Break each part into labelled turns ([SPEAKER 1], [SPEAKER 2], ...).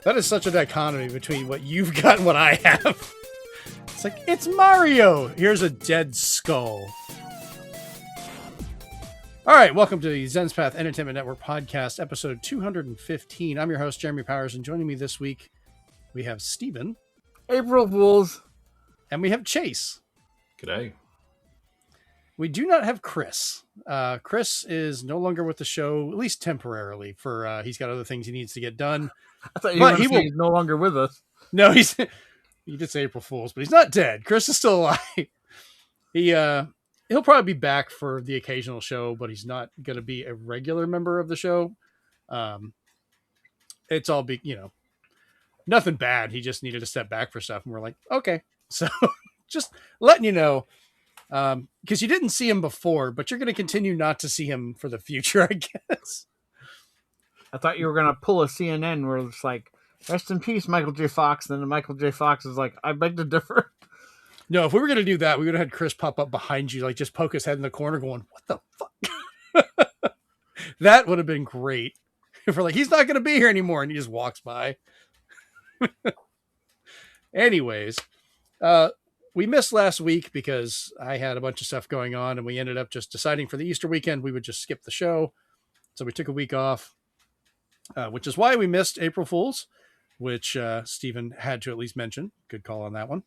[SPEAKER 1] That is such a dichotomy between what you've got and what I have. It's like, it's Mario! Here's a dead skull. All right, welcome to the Zenspath Entertainment Network Podcast, episode 215. I'm your host, Jeremy Powers, and joining me this week, we have Steven.
[SPEAKER 2] April Fools.
[SPEAKER 1] And we have Chase.
[SPEAKER 3] G'day.
[SPEAKER 1] We do not have Chris. Chris is no longer with the show, at least temporarily, for he's got other things he needs to get done.
[SPEAKER 2] I thought you were going to say he's no longer with us.
[SPEAKER 1] No, he did say April Fool's, but he's not dead. Chris is still alive. He'll probably be back for the occasional show, but he's not going to be a regular member of the show. It's all nothing bad. He just needed to step back for stuff, and we're like, okay. So just letting you know, because you didn't see him before, but you're going to continue not to see him for the future, I guess.
[SPEAKER 2] I thought you were going to pull a CNN where it's like, rest in peace, Michael J. Fox. Then Michael J. Fox is like, I beg to differ.
[SPEAKER 1] No, if we were going to do that, we would have had Chris pop up behind you, like just poke his head in the corner going, what the fuck? That would have been great. If we're like, he's not going to be here anymore. And he just walks by. Anyways, we missed last week because I had a bunch of stuff going on and we ended up just deciding for the Easter weekend, we would just skip the show. So we took a week off, which is why we missed April Fool's, which Stephen had to at least mention. Good call on that one.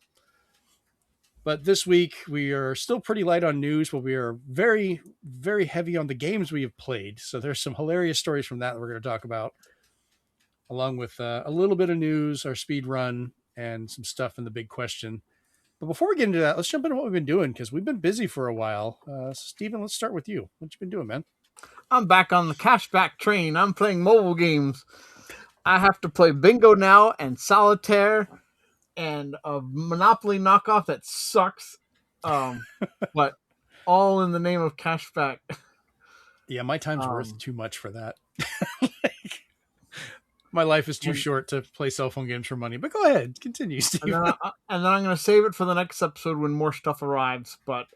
[SPEAKER 1] But this week we are still pretty light on news, but we are very, very heavy on the games we have played. So there's some hilarious stories from that we're going to talk about, along with a little bit of news, our speed run, and some stuff in the big question. But before we get into that, let's jump into what we've been doing, because we've been busy for a while. Stephen, let's start with you. What you been doing, man?
[SPEAKER 2] I'm back on the cashback train. I'm playing mobile games. I have to play Bingo now and Solitaire and a Monopoly knockoff that sucks. But all in the name of cashback.
[SPEAKER 1] Yeah, my time's worth too much for that. My life is too short to play cell phone games for money. But go ahead, continue, Steve.
[SPEAKER 2] And then I'm going to save it for the next episode when more stuff arrives. But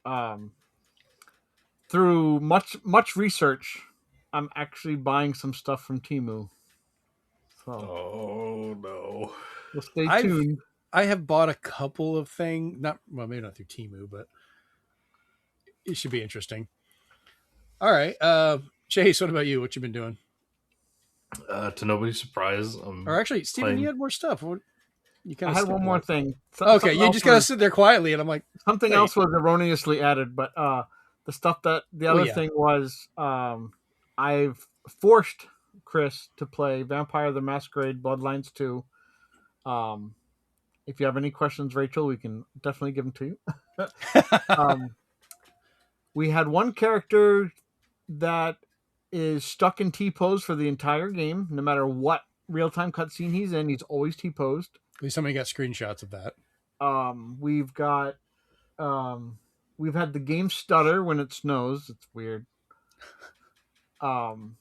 [SPEAKER 2] through much research, I'm actually buying some stuff from Temu. So,
[SPEAKER 3] oh no!
[SPEAKER 2] Well, stay tuned.
[SPEAKER 1] I have bought a couple of things. Maybe not through Temu, but it should be interesting. All right, Chase, what about you? What you been doing?
[SPEAKER 3] To nobody's surprise,
[SPEAKER 1] or actually, Steven, you had more stuff.
[SPEAKER 2] I had one more thing.
[SPEAKER 1] Okay, you just gotta sit there quietly, and I'm like,
[SPEAKER 2] something else was erroneously added, but the stuff that the other thing was, I've forced Chris to play Vampire the Masquerade Bloodlines 2. If you have any questions, Rachel, we can definitely give them to you. We had one character that is stuck in T-pose for the entire game. No matter what real-time cutscene he's in, he's always T-posed.
[SPEAKER 1] At least somebody got screenshots of that.
[SPEAKER 2] We've had the game stutter when it snows. It's weird. And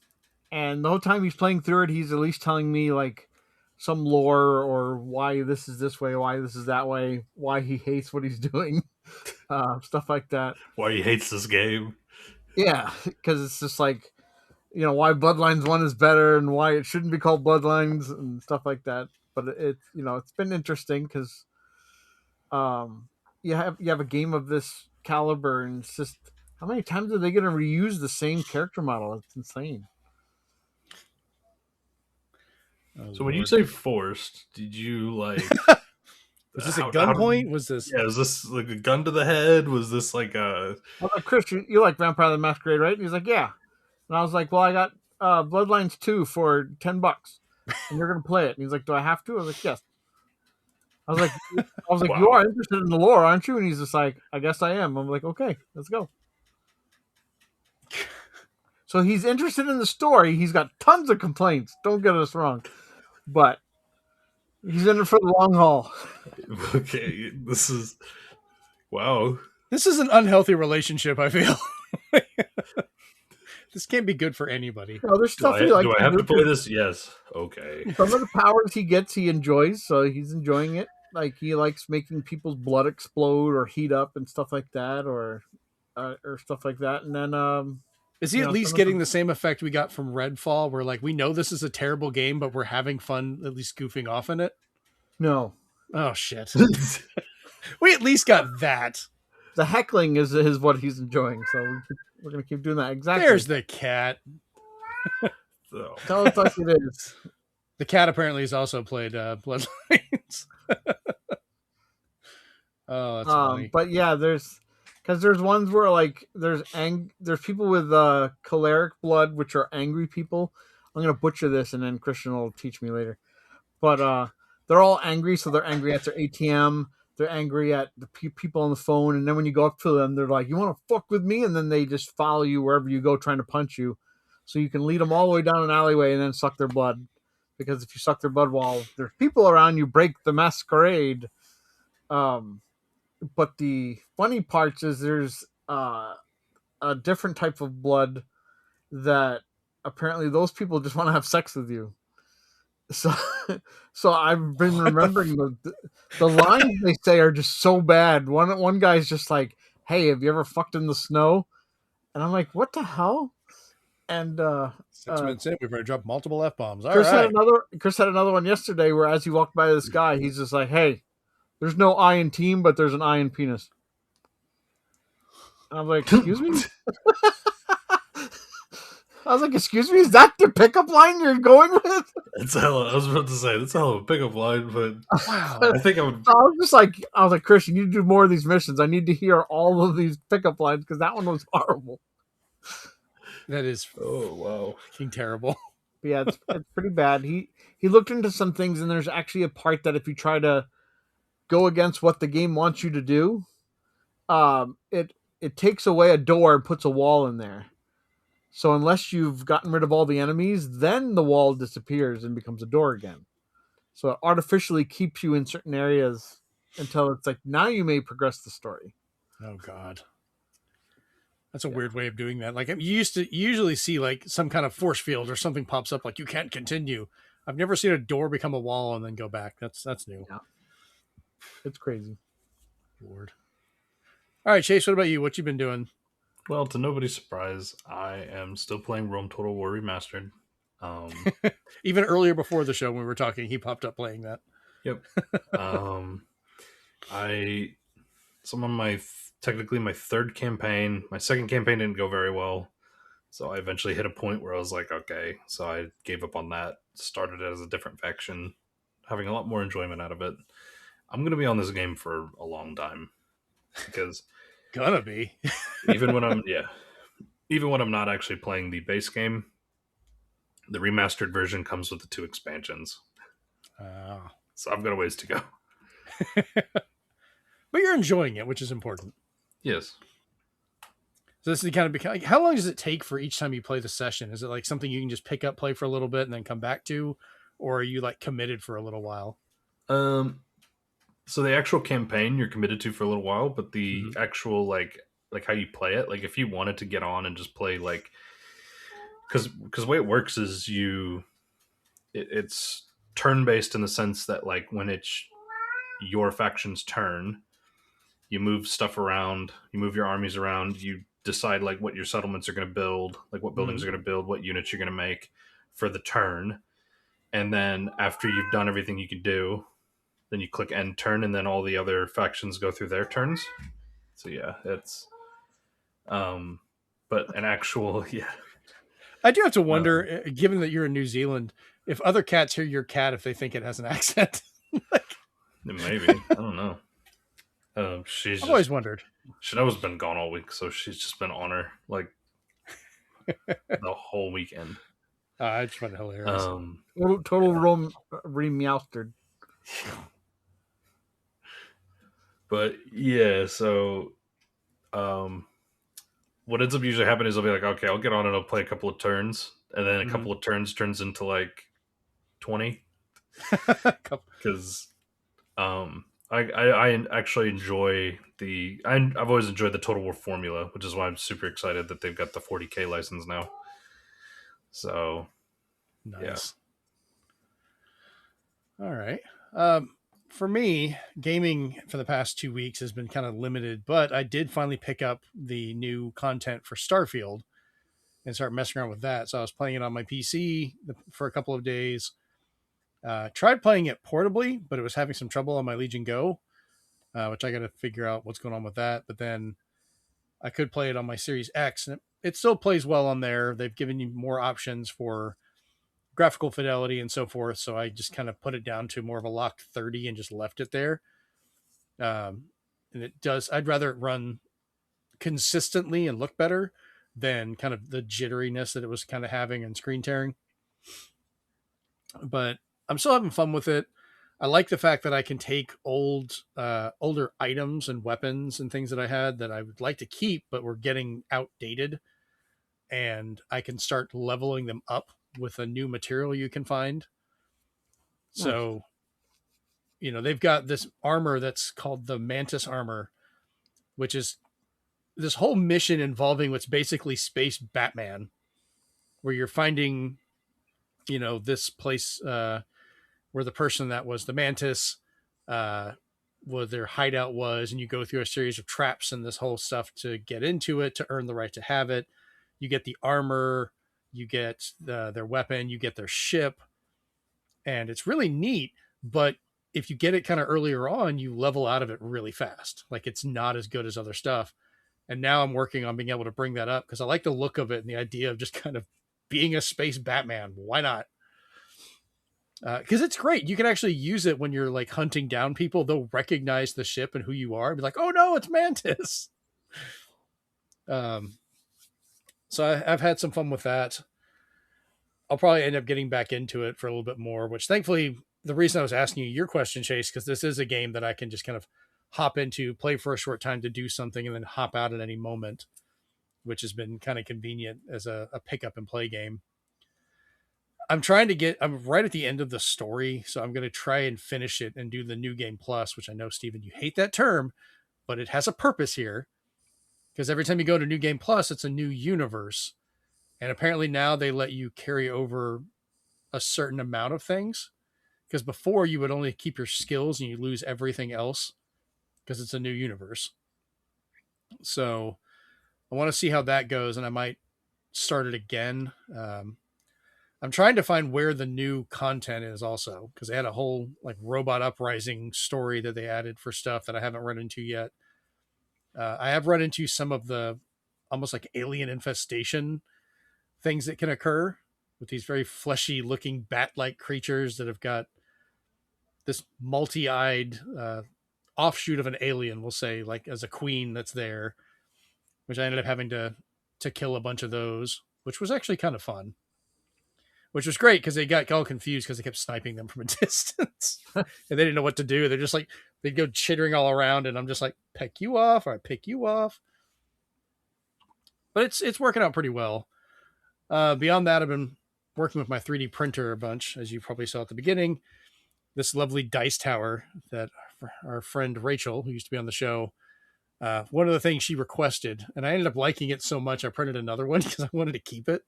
[SPEAKER 2] the whole time he's playing through it, he's at least telling me like some lore or why this is this way, why this is that way, why he hates what he's doing, stuff like that.
[SPEAKER 3] Why he hates this game.
[SPEAKER 2] Yeah, because it's just like, why Bloodlines 1 is better and why it shouldn't be called Bloodlines and stuff like that. But it's been interesting because you have a game of this caliber and it's just, how many times are they going to reuse the same character model? It's insane.
[SPEAKER 3] So when you say forced, did you like...
[SPEAKER 1] Was this a gunpoint? Was
[SPEAKER 3] this like a gun to the head? Was this like a...
[SPEAKER 2] I was like, Chris, you like Vampire the Masquerade, right? And he's like, yeah. And I was like, well, I got Bloodlines 2 for $10 and you're going to play it. And he's like, do I have to? I was like, yes. I was like, wow. You are interested in the lore, aren't you? And he's just like, I guess I am. I'm like, okay, let's go. So he's interested in the story. He's got tons of complaints. Don't get us wrong. But he's in it for the long haul.
[SPEAKER 3] Okay, this is... Wow.
[SPEAKER 1] This is an unhealthy relationship, I feel. This can't be good for anybody.
[SPEAKER 2] No, there's stuff
[SPEAKER 3] do I have to play this? Yes. Okay.
[SPEAKER 2] Some of the powers he gets, he enjoys, so he's enjoying it. Like, he likes making people's blood explode or heat up and stuff like that, or stuff like that. And then
[SPEAKER 1] Is he at least getting the same effect we got from Redfall, where like we know this is a terrible game, but we're having fun at least goofing off in it?
[SPEAKER 2] No.
[SPEAKER 1] Oh shit. We at least got that.
[SPEAKER 2] The heckling is what he's enjoying, so we're gonna keep doing that. Exactly.
[SPEAKER 1] There's the cat.
[SPEAKER 3] So.
[SPEAKER 2] Tell it like it is.
[SPEAKER 1] The cat apparently has also played Bloodlines. Oh, that's funny.
[SPEAKER 2] But yeah, there's ones where like there's people with choleric blood, which are angry people. I'm gonna butcher this, and then Christian will teach me later. But they're all angry, so they're angry at their ATM. They're angry at the people on the phone, and then when you go up to them, they're like, "You want to fuck with me?" And then they just follow you wherever you go, trying to punch you. So you can lead them all the way down an alleyway and then suck their blood. Because if you suck their blood while there's people around, you break the masquerade. But the funny parts is there's a different type of blood that apparently those people just want to have sex with you. So I've been remembering the lines they say are just so bad. One guy's just like, "Hey, have you ever fucked in the snow?" And I'm like, "What the hell?" And
[SPEAKER 1] 6 minutes in, we've already dropped multiple F-bombs.
[SPEAKER 2] Chris had another one yesterday where as he walked by this guy, he's just like, "Hey, there's no I in team, but there's an I in penis." And I'm like, "Excuse me?" I was like, "Excuse me, is that the pickup line you're going with?"
[SPEAKER 3] I was about to say that's a hell of a pickup line, but
[SPEAKER 1] Wow.
[SPEAKER 3] I think I would.
[SPEAKER 2] I was like, "Chris, you need to do more of these missions. I need to hear all of these pickup lines because that one was horrible."
[SPEAKER 1] That is fucking terrible.
[SPEAKER 2] But yeah, it's pretty bad. He looked into some things, and there's actually a part that if you try to go against what the game wants you to do, it takes away a door and puts a wall in there. So unless you've gotten rid of all the enemies, then the wall disappears and becomes a door again. So it artificially keeps you in certain areas until it's like, now you may progress the story.
[SPEAKER 1] Oh God. That's a weird way of doing that. Like you usually see like some kind of force field or something pops up like you can't continue. I've never seen a door become a wall and then go back. That's new.
[SPEAKER 2] Yeah. It's crazy.
[SPEAKER 1] Lord. All right, Chase, what about you? What you been doing?
[SPEAKER 3] Well, to nobody's surprise, I am still playing Rome Total War Remastered.
[SPEAKER 1] Even earlier before the show when we were talking, he popped up playing that.
[SPEAKER 3] Yep. I'm on technically my third campaign. My second campaign didn't go very well. So I eventually hit a point where I was like, okay. So I gave up on that, started it as a different faction, having a lot more enjoyment out of it. I'm going to be on this game for a long time because
[SPEAKER 1] gonna be
[SPEAKER 3] even when I'm not actually playing the base game, the remastered version comes with the 2 expansions. So I've got a ways to go.
[SPEAKER 1] But you're enjoying it, which is important.
[SPEAKER 3] Yes.
[SPEAKER 1] So this is kind of like, how long does it take for each time you play the session? Is it like something you can just pick up, play for a little bit, and then come back to, or are you like committed for a little while?
[SPEAKER 3] So the actual campaign you're committed to for a little while, but the actual like how you play it, like if you wanted to get on and just play like, because the way it works is it's turn based in the sense that like when it's your faction's turn, you move stuff around, you move your armies around, you decide like what your settlements are going to build, like what buildings are going to build, what units you're going to make for the turn. And then after you've done everything you can do, then you click end turn, and then all the other factions go through their turns. So yeah, it's but an actual
[SPEAKER 1] I do have to wonder, given that you're in New Zealand, if other cats hear your cat, if they think it has an accent.
[SPEAKER 3] Maybe. I don't know. I've
[SPEAKER 1] always wondered.
[SPEAKER 3] Shinoa's been gone all week, so she's just been on her like the whole weekend.
[SPEAKER 1] I just find it hilarious.
[SPEAKER 2] Total Rome re-meowstered.
[SPEAKER 3] But yeah, so what ends up usually happening is I'll be like, okay, I'll get on and I'll play a couple of turns, and then a couple of turns turns into like 20. Because I actually enjoy I've always enjoyed the Total War formula, which is why I'm super excited that they've got the 40K license now. So
[SPEAKER 1] nice. Yeah. All right. For me, gaming for the past 2 weeks has been kind of limited, but I did finally pick up the new content for Starfield. and start messing around with that. So I was playing it on my PC for a couple of days. Tried playing it portably, but it was having some trouble on my Legion Go, which I got to figure out what's going on with that. But then I could play it on my Series X, and it still plays well on there. They've given you more options for graphical fidelity and so forth. So I just kind of put it down to more of a locked 30 and just left it there. And it does, I'd rather it run consistently and look better than kind of the jitteriness that it was kind of having and screen tearing. But I'm still having fun with it. I like the fact that I can take older items and weapons and things that I had that I would like to keep, but were getting outdated, and I can start leveling them up with a new material you can find. Nice. So, they've got this armor that's called the Mantis armor, which is this whole mission involving what's basically Space Batman, where you're finding, this place where the person that was the Mantis, where their hideout was, and you go through a series of traps and this whole stuff to get into it, to earn the right to have it. You get the armor, you get their weapon, you get their ship, and it's really neat. But if you get it kind of earlier on, you level out of it really fast. Like, it's not as good as other stuff. And now I'm working on being able to bring that up because I like the look of it and the idea of just kind of being a space Batman. Why not? Because it's great. You can actually use it when you're like hunting down people. They'll recognize the ship and who you are and be like, oh no, it's Mantis. So I've had some fun with that. I'll probably end up getting back into it for a little bit more, which thankfully, the reason I was asking you your question, Chase, because this is a game that I can just kind of hop into, play for a short time to do something, and then hop out at any moment, which has been kind of convenient as a pick up and play game. I'm right at the end of the story, so I'm going to try and finish it and do the New Game Plus, which I know, Steven, you hate that term, but it has a purpose here, because every time you go to New Game Plus, it's a new universe. And apparently now they let you carry over a certain amount of things, because before you would only keep your skills and you lose everything else because it's a new universe. So I want to see how that goes, and I might start it again. I'm trying to find where the new content is also, because they had a whole like robot uprising story that they added for stuff that I haven't run into yet. I have run into some of the almost like alien infestation things that can occur with these very fleshy looking bat-like creatures that have got this multi-eyed offshoot of an alien, we'll say, like as a queen that's there, which I ended up having to kill a bunch of those, which was actually kind of fun. Which was great because they got all confused because they kept sniping them from a distance and they didn't know what to do. They're just like, they'd go chittering all around, and I'm just like, peck you off, or I pick you off. But it's working out pretty well. Beyond that, I've been working with my 3D printer a bunch, as you probably saw at the beginning. This lovely dice tower that our friend Rachel, who used to be on the show, one of the things she requested, and I ended up liking it so much I printed another one because I wanted to keep it.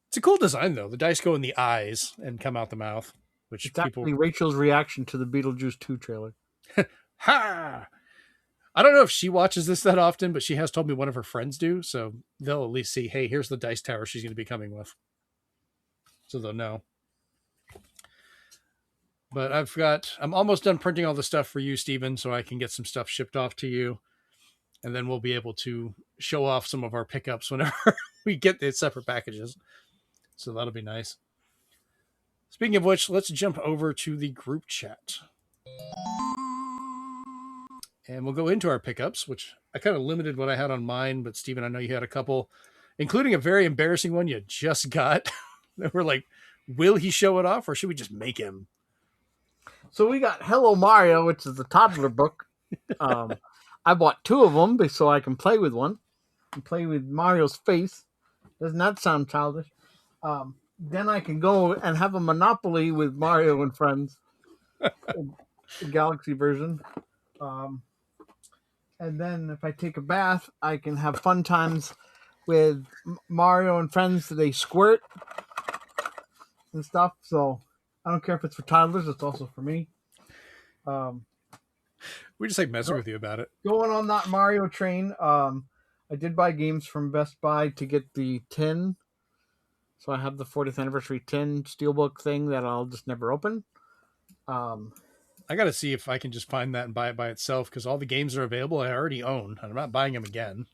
[SPEAKER 1] It's a cool design, though. The dice go in the eyes and come out the mouth, which
[SPEAKER 2] it's actually Rachel's reaction to the Beetlejuice 2 trailer.
[SPEAKER 1] Ha! I don't know if she watches this that often, but she has told me one of her friends do, so they'll at least see, hey, here's the dice tower she's going to be coming with. So they'll know. But I'm almost done printing all the stuff for you, Steven, so I can get some stuff shipped off to you. And then we'll be able to show off some of our pickups whenever we get the separate packages. So that'll be nice. Speaking of which, let's jump over to the group chat. And we'll go into our pickups, which I kind of limited what I had on mine, but Steven, I know you had a couple, including a very embarrassing one you just got. We're like, will he show it off, or should we just make him?
[SPEAKER 2] So we got Hello Mario, which is the toddler book. I bought 2 of them so I can play with one and play with Mario's face. Doesn't that sound childish? Then I can go and have a Monopoly with Mario and friends, the Galaxy version. And then if I take a bath, I can have fun times with Mario and friends. They squirt and stuff. So I don't care if it's for toddlers. It's also for me.
[SPEAKER 1] We just like messing with you about it.
[SPEAKER 2] Going on that Mario train. I I did buy games from Best Buy to get the tin. So I have the 40th anniversary tin steelbook thing that I'll just never open.
[SPEAKER 1] I got to see if I can just find that and buy it by itself, because all the games are available I already own, and I'm not buying them again.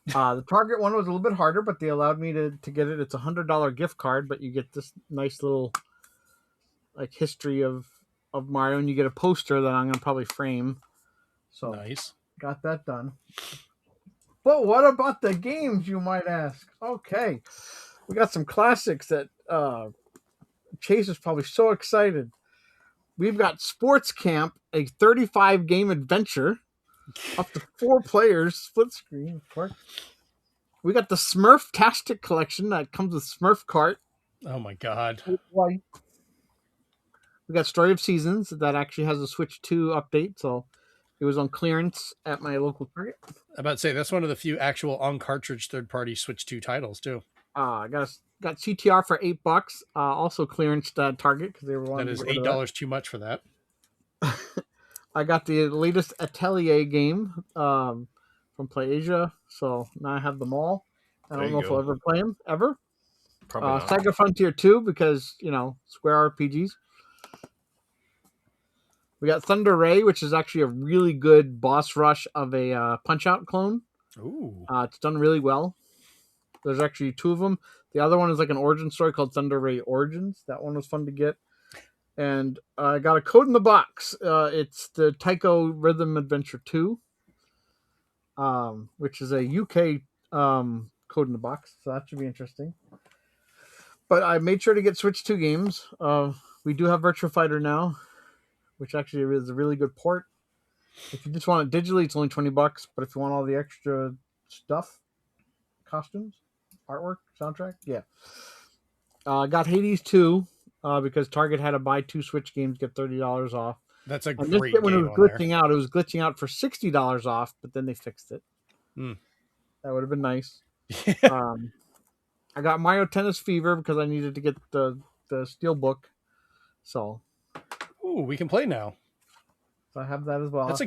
[SPEAKER 2] The Target one was a little bit harder, but they allowed me to get it. It's a $100 gift card, but you get this nice little like history of Mario, and you get a poster that I'm going to probably frame. So
[SPEAKER 1] Nice.
[SPEAKER 2] Got that done. But what about the games, you might ask? Okay. We got some classics that Chase is probably so excited. We've got Sports Camp, a 35-game adventure, up to 4 players, split screen, of course. We got the Smurf-tastic collection that comes with Smurf cart.
[SPEAKER 1] Oh my god.
[SPEAKER 2] We got Story of Seasons that actually has a Switch 2 update, so it was on clearance at my local Target.
[SPEAKER 1] I'm about to say that's one of the few actual on cartridge third-party Switch 2 titles too.
[SPEAKER 2] I got CTR for $8. Also clearanced at Target because they were wanting.
[SPEAKER 1] That is $8 too much for that.
[SPEAKER 2] I got the latest Atelier game from PlayAsia, so now I have them all. I don't know if I'll ever play them ever.
[SPEAKER 3] Probably not.
[SPEAKER 2] Sega Frontier 2 because Square RPGs. We got Thunder Ray, which is actually a really good boss rush of a Punch-Out clone.
[SPEAKER 1] Ooh.
[SPEAKER 2] It's done really well. There's actually 2 of them. The other one is like an origin story called Thunder Ray Origins. That one was fun to get. And I got a code in the box. It's the Taiko Rhythm Adventure 2, which is a UK code in the box. So that should be interesting. But I made sure to get Switch 2 games. We do have Virtua Fighter now, which actually is a really good port. If you just want it digitally, it's only $20. But if you want all the extra stuff, costumes, artwork, soundtrack, yeah. I got Hades 2 because Target had to buy 2 Switch games, get $30 off.
[SPEAKER 1] That's a
[SPEAKER 2] And
[SPEAKER 1] great
[SPEAKER 2] when
[SPEAKER 1] game.
[SPEAKER 2] it was glitching out, it was glitching out for $60 off, but then they fixed it.
[SPEAKER 1] Hmm.
[SPEAKER 2] That would have been nice. I got Mario Tennis Fever because I needed to get the Steelbook. So
[SPEAKER 1] Ooh, we can play now.
[SPEAKER 2] I have that as well.
[SPEAKER 1] That's a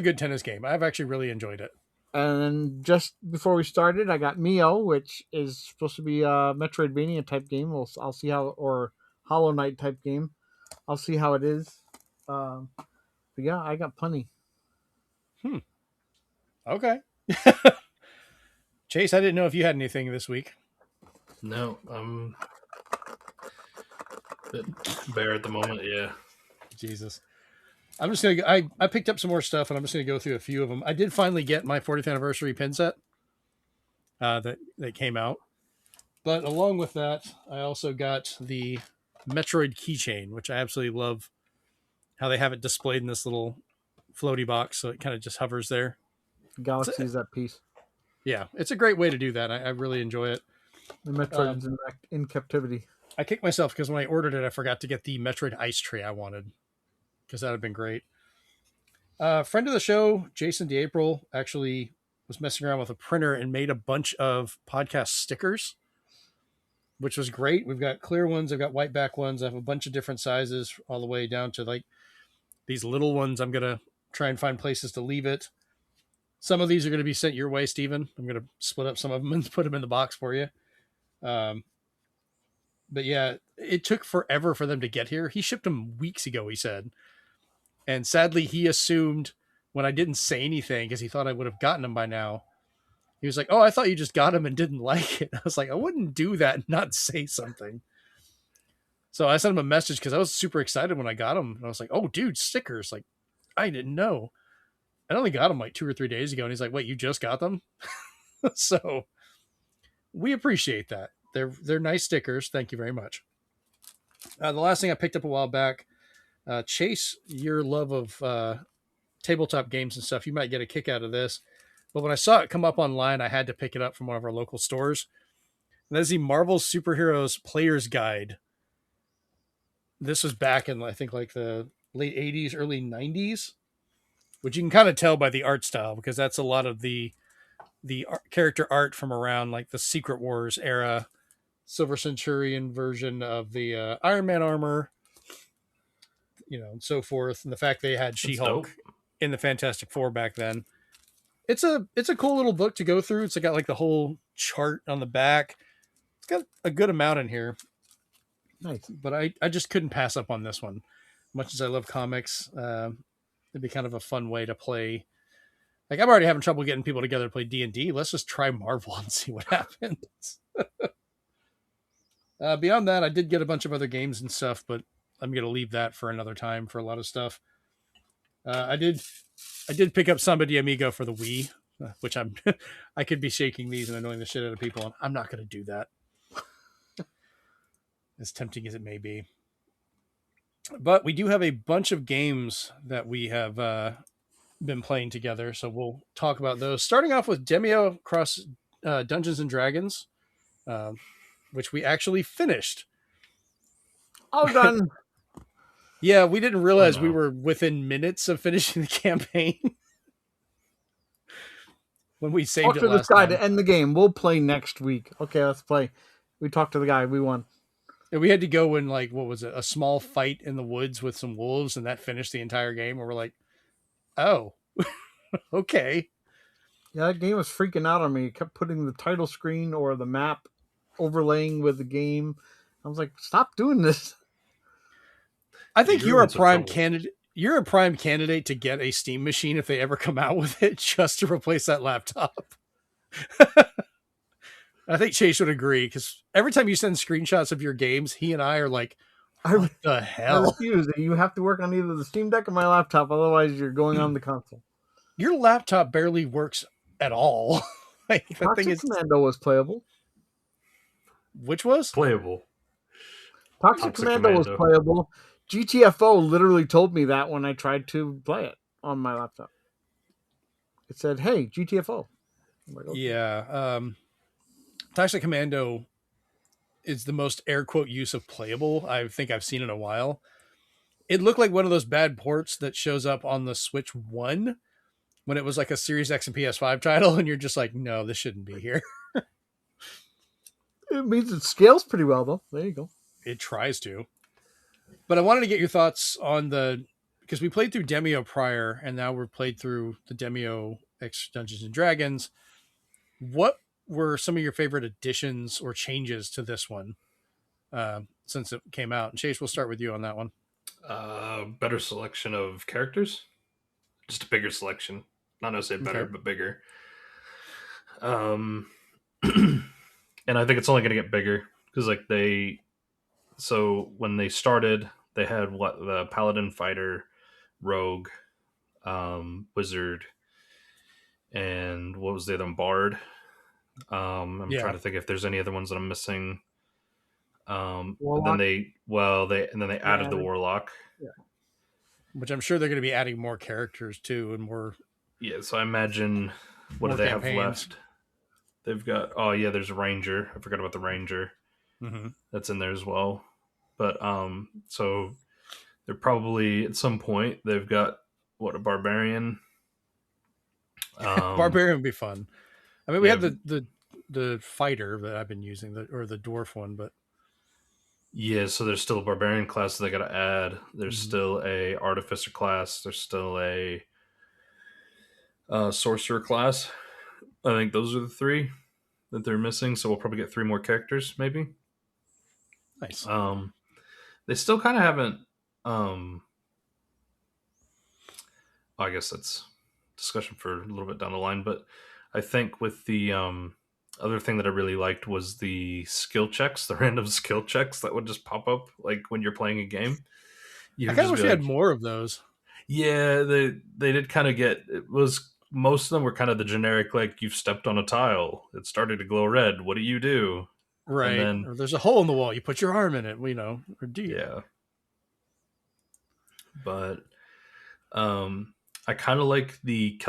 [SPEAKER 1] good tennis game. I've actually really enjoyed it.
[SPEAKER 2] And then just before we started, I got Neo, which is supposed to be a Metroidvania type game. I'll see how, or Hollow Knight type game. I'll see how it is. But yeah, I got plenty.
[SPEAKER 1] Okay. Chase, I didn't know if you had anything this week.
[SPEAKER 3] No, I'm a bit bare at the moment. Yeah.
[SPEAKER 1] Jesus. I'm just going to, I picked up some more stuff and I'm just going to go through a few of them. I did finally get my 40th anniversary pin set that came out. But along with that, I also got the Metroid keychain, which I absolutely love how they have it displayed in this little floaty box. So it kind of just hovers there.
[SPEAKER 2] Galaxy is that piece.
[SPEAKER 1] Yeah, it's a great way to do that. I really enjoy it.
[SPEAKER 2] The Metroid is in captivity.
[SPEAKER 1] I kicked myself because when I ordered it, I forgot to get the Metroid ice tray I wanted, because that would have been great. Friend of the show, Jason DeApril, actually was messing around with a printer and made a bunch of podcast stickers, which was great. We've got clear ones. I've got white back ones. I have a bunch of different sizes all the way down to like these little ones. I'm going to try and find places to leave it. Some of these are going to be sent your way, Steven. I'm going to split up some of them and put them in the box for you. But yeah, it took forever for them to get here. He shipped them weeks ago, he said. And sadly, he assumed when I didn't say anything, because he thought I would have gotten them by now, he was like, oh, I thought you just got them and didn't like it. I was like, I wouldn't do that and not say something. So I sent him a message because I was super excited when I got them. And I was like, oh, dude, stickers. Like, I didn't know. I only got them like 2 or 3 days ago. And he's like, wait, you just got them? So we appreciate that. They're nice stickers. Thank you very much. The last thing I picked up a while back, Chase, your love of tabletop games and stuff, you might get a kick out of this. But when I saw it come up online, I had to pick it up from one of our local stores. And that's the Marvel Superheroes Player's Guide. This was back in, I think, like the late 80s, early 90s, which you can kind of tell by the art style, because that's a lot of the character art from around like the Secret Wars era, Silver Centurion version of the Iron Man armor, and so forth. And the fact they had She-Hulk in the Fantastic Four back then. It's a cool little book to go through. It's got like the whole chart on the back. It's got a good amount in here.
[SPEAKER 2] Nice.
[SPEAKER 1] But I just couldn't pass up on this one. Much as I love comics, it'd be kind of a fun way to play. Like, I'm already having trouble getting people together to play D&D. Let's just try Marvel and see what happens. Beyond that, I did get a bunch of other games and stuff, but I'm going to leave that for another time for a lot of stuff. I did pick up Samba de Amigo for the Wii, which I could be shaking these and annoying the shit out of people, and I'm not going to do that. As tempting as it may be. But we do have a bunch of games that we have been playing together, so we'll talk about those. Starting off with Demeo Cross Dungeons and Dragons, which we actually finished.
[SPEAKER 2] All done.
[SPEAKER 1] Yeah, we didn't realize we were within minutes of finishing the campaign when we saved
[SPEAKER 2] Talk
[SPEAKER 1] it
[SPEAKER 2] to
[SPEAKER 1] last
[SPEAKER 2] this guy
[SPEAKER 1] time.
[SPEAKER 2] to end the game. We'll play next week. Okay, let's play. We talked to the guy. We won.
[SPEAKER 1] And we had to go in, like, what was it? A small fight in the woods with some wolves, and that finished the entire game. Where we're like, oh, okay.
[SPEAKER 2] Yeah, that game was freaking out on me. It kept putting the title screen or the map overlaying with the game. I was like, stop doing this.
[SPEAKER 1] I think you're a prime candidate. You're a prime candidate to get a Steam machine if they ever come out with it, just to replace that laptop. I think Chase would agree, because every time you send screenshots of your games, he and I are like, what the
[SPEAKER 2] I
[SPEAKER 1] hell?
[SPEAKER 2] refuse. You have to work on either the Steam Deck or my laptop, otherwise you're going on the console.
[SPEAKER 1] Your laptop barely works at all. Like, that thing is...
[SPEAKER 2] Commando was playable.
[SPEAKER 1] Which was?
[SPEAKER 3] Playable.
[SPEAKER 2] Toxic Commando was playable. GTFO literally told me that when I tried to play it on my laptop. It said, hey, GTFO. Like, okay.
[SPEAKER 1] Yeah. Toxic Commando is the most air quote use of playable I think I've seen in a while. It looked like one of those bad ports that shows up on the Switch 1 when it was like a Series X and PS5 title, and you're just like, no, this shouldn't be here.
[SPEAKER 2] It means it scales pretty well, though. There you go.
[SPEAKER 1] It tries to. But I wanted to get your thoughts on because we played through Demeo prior, and now we're played through the Demeo X Dungeons and Dragons. What were some of your favorite additions or changes to this one since it came out? And Chase, we'll start with you on that one.
[SPEAKER 3] Better selection of characters. Just a bigger selection. Not necessarily better, but bigger. And I think it's only going to get bigger because when they started, they had the Paladin, Fighter, Rogue, Wizard, and what was the other one? Bard. I'm trying to think if there's any other ones that I'm missing. And then they added the Warlock.
[SPEAKER 2] Yeah.
[SPEAKER 1] Which I'm sure they're going to be adding more characters too, and more.
[SPEAKER 3] Yeah, so I imagine what do they have left? They've got there's a Ranger. I forgot about the Ranger.
[SPEAKER 1] Mm-hmm.
[SPEAKER 3] That's in there as well. But so they're probably at some point they've got a Barbarian.
[SPEAKER 1] Barbarian would be fun. I mean, we had the fighter that I've been using, or the dwarf one, but
[SPEAKER 3] yeah. So there's still a Barbarian class that they got to add. There's still a Artificer class. There's still a Sorcerer class. I think those are the three that they're missing. So we'll probably get 3 more characters, maybe.
[SPEAKER 1] Nice.
[SPEAKER 3] They still kind of haven't. I guess that's discussion for a little bit down the line, but I think with the other thing that I really liked was the skill checks, the random skill checks that would just pop up like when you're playing a game.
[SPEAKER 1] I kind of wish we had more of those.
[SPEAKER 3] Yeah, they did kind of most of them were kind of the generic, like you've stepped on a tile, it started to glow red. What do you do?
[SPEAKER 1] Right. Or there's a hole in the wall. You put your arm in it, or do you?
[SPEAKER 3] Yeah. But I kind of like the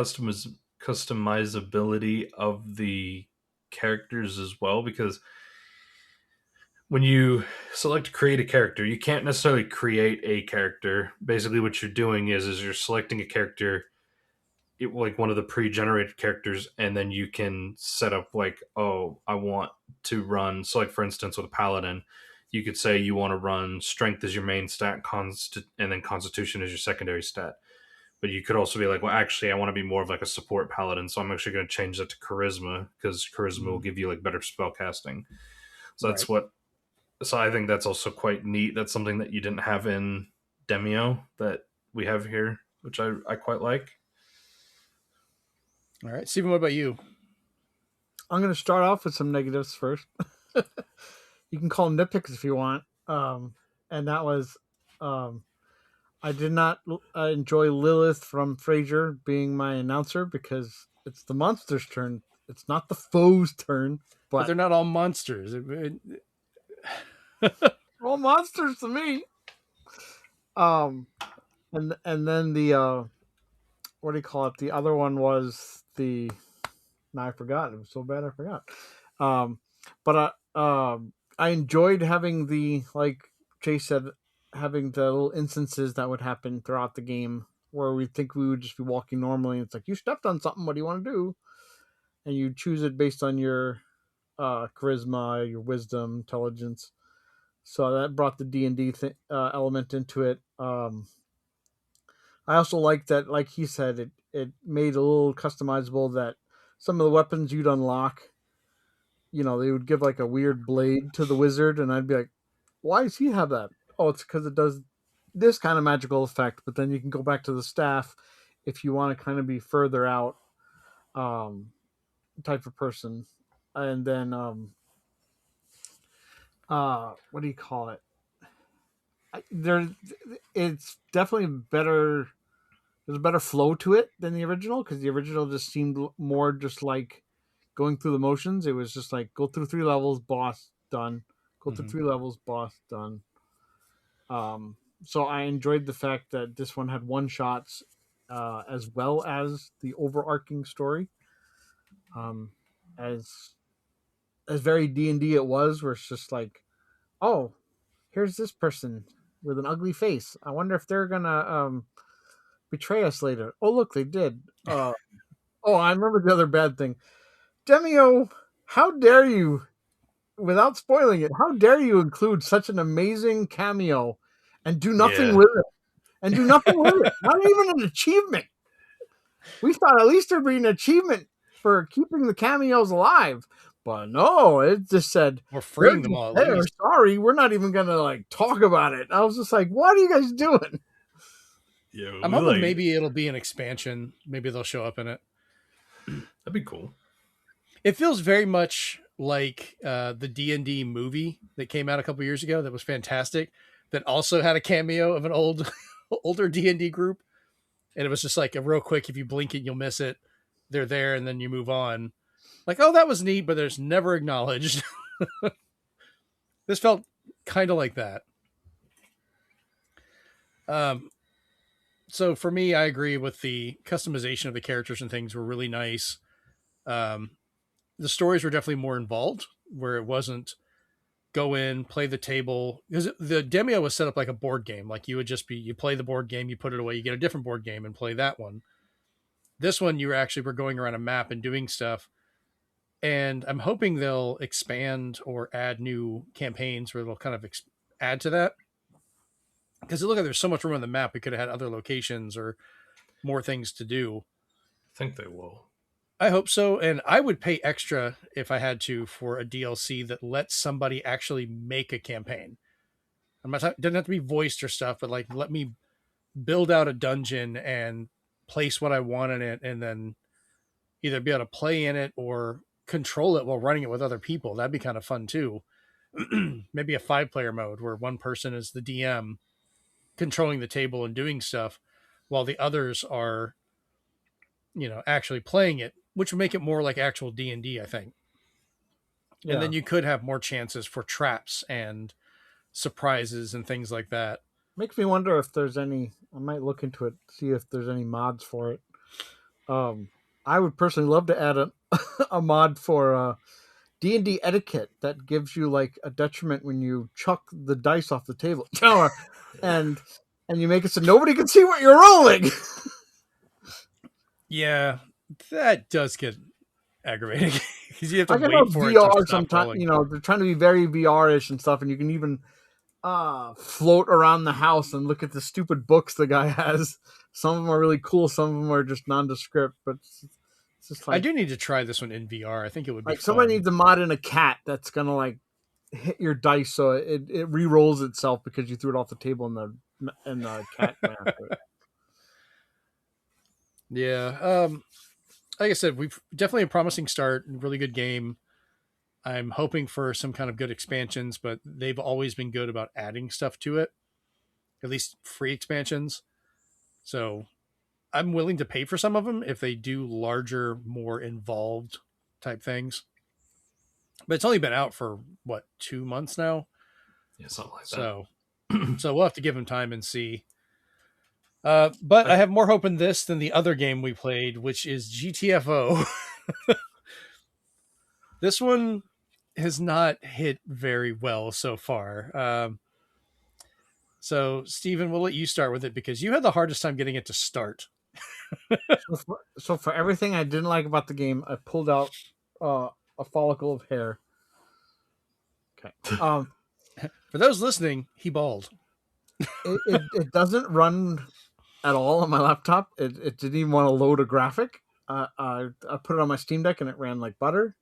[SPEAKER 3] customizability of the characters as well, because when you select to create a character, you can't necessarily create a character. Basically what you're doing is you're selecting a character, like one of the pre-generated characters, and then you can set up like, oh, I want to run. So like for instance, with a Paladin, you could say you want to run strength as your main stat, and then constitution as your secondary stat. But you could also be like, well, actually, I want to be more of like a support paladin, so I'm actually going to change that to charisma, because charisma will give you like better spell casting. So that's
[SPEAKER 1] Right.
[SPEAKER 3] So I think that's also quite neat. That's something that you didn't have in Demeo that we have here, which I quite like.
[SPEAKER 1] All right, Stephen, what about you?
[SPEAKER 2] I'm going to start off with some negatives first. You can call them nitpicks if you want. And that was, I did not enjoy Lilith from Frasier being my announcer, because it's the monster's turn. It's not the foe's turn.
[SPEAKER 1] But they're not all monsters.
[SPEAKER 2] All monsters to me. And then the what do you call it? The other one was the. Now I forgot. It was so bad I forgot. But I enjoyed having the, like Chase said, having the little instances that would happen throughout the game where we think we would just be walking normally. And it's like, you stepped on something. What do you want to do? And you choose it based on your charisma, your wisdom, intelligence. So that brought the D&D element into it. I also like that, like he said, it made a little customizable, that some of the weapons you'd unlock, they would give like a weird blade to the wizard, and I'd be like, why does he have that? Oh, it's because it does this kind of magical effect. But then you can go back to the staff if you want to kind of be further out type of person. And then what do you call it? It's definitely better. There's a better flow to it than the original, because the original just seemed more just like going through the motions. It was just like, go through 3 levels, boss, done. Go through 3 levels, boss, done. So I enjoyed the fact that this one had one shots as well as the overarching story. As very D&D it was, where it's just like, oh, here's this person with an ugly face. I wonder if they're gonna betray us later. Oh, look, they did. Oh, I remember the other bad thing. Demeo, how dare you, without spoiling it, how dare you include such an amazing cameo and do nothing with it? And do nothing with it. Not even an achievement. We thought at least there'd be an achievement for keeping the cameos alive. But no, it just said,
[SPEAKER 1] we're freeing them all.
[SPEAKER 2] Sorry, we're not even going to like talk about it. I was just like, what are you guys doing?
[SPEAKER 3] Yeah,
[SPEAKER 1] I'm hoping maybe it'll be an expansion. Maybe they'll show up in it.
[SPEAKER 3] That'd be cool.
[SPEAKER 1] It feels very much like the D&D movie that came out a couple years ago that was fantastic, that also had a cameo of an older D&D group. And it was just like a real quick, if you blink it, you'll miss it. They're there, and then you move on. Like, oh, that was neat, but there's never acknowledged. This felt kind of like that. So for me, I agree with the customization of the characters and things were really nice. The stories were definitely more involved, where it wasn't go in, play the table. Because the Demeo was set up like a board game. Like you play the board game, you put it away, you get a different board game and play that one. This one, you actually were going around a map and doing stuff. And I'm hoping they'll expand or add new campaigns where they'll kind of add to that. Because it looked like there's so much room on the map. We could have had other locations or more things to do.
[SPEAKER 3] I think they will.
[SPEAKER 1] I hope so. And I would pay extra if I had to for a DLC that lets somebody actually make a campaign. Doesn't have to be voiced or stuff, but like let me build out a dungeon and place what I want in it, and then either be able to play in it or control it while running it with other people. That'd be kind of fun too. Maybe a 5-player mode where one person is the DM controlling the table and doing stuff while the others are, actually playing it, which would make it more like actual D&D, I think. Yeah. And then you could have more chances for traps and surprises and things like that.
[SPEAKER 2] Makes me wonder if there's any, I might look into it, see if there's any mods for it. I would personally love to add a mod for D&D etiquette that gives you like a detriment when you chuck the dice off the table and you make it so nobody can see what you're rolling.
[SPEAKER 1] Yeah, that does get aggravating because you have to wait for
[SPEAKER 2] VR
[SPEAKER 1] it to
[SPEAKER 2] sometimes. They're trying to be very VR-ish and stuff, and you can even float around the house and look at the stupid books the guy has. Some of them are really cool. Some of them are just nondescript, but it's just like,
[SPEAKER 1] I do need to try this one in VR. I think it would be
[SPEAKER 2] like
[SPEAKER 1] fun.
[SPEAKER 2] somebody needs to mod in a cat that's going to like hit your dice so it re-rolls itself because you threw it off the table and the cat ran after it.
[SPEAKER 1] Yeah. Like I said, we've definitely a promising start, really good game. I'm hoping for some kind of good expansions, but they've always been good about adding stuff to it, at least free expansions. So I'm willing to pay for some of them if they do larger, more involved type things. But it's only been out for 2 months now?
[SPEAKER 3] Yeah, something like that.
[SPEAKER 1] So we'll have to give them time and see. But I have more hope in this than the other game we played, which is GTFO. This one has not hit very well so far. So, Steven, we'll let you start with it because you had the hardest time getting it to start.
[SPEAKER 2] So for everything I didn't like about the game, I pulled out a follicle of hair. Okay.
[SPEAKER 1] For those listening, he bald.
[SPEAKER 2] It doesn't run at all on my laptop. It didn't even want to load a graphic. I put it on my Steam Deck and it ran like butter.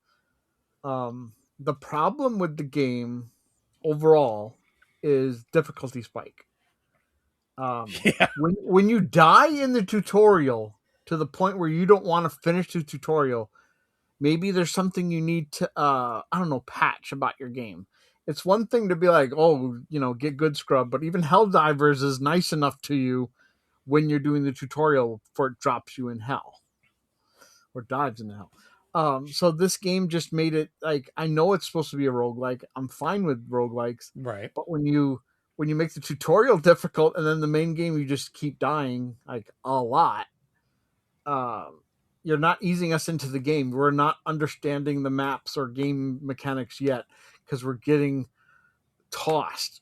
[SPEAKER 2] The problem with the game overall is difficulty spike. When you die in the tutorial to the point where you don't want to finish the tutorial, maybe there's something you need to patch about your game. It's one thing to be like, get good scrub, but even Helldivers is nice enough to you when you're doing the tutorial before it drops you in hell or dives into hell. So this game just made it like, I know it's supposed to be a roguelike. I'm fine with roguelikes.
[SPEAKER 1] Right.
[SPEAKER 2] But when you make the tutorial difficult and then the main game you just keep dying like a lot, you're not easing us into the game. We're not understanding the maps or game mechanics yet because we're getting tossed.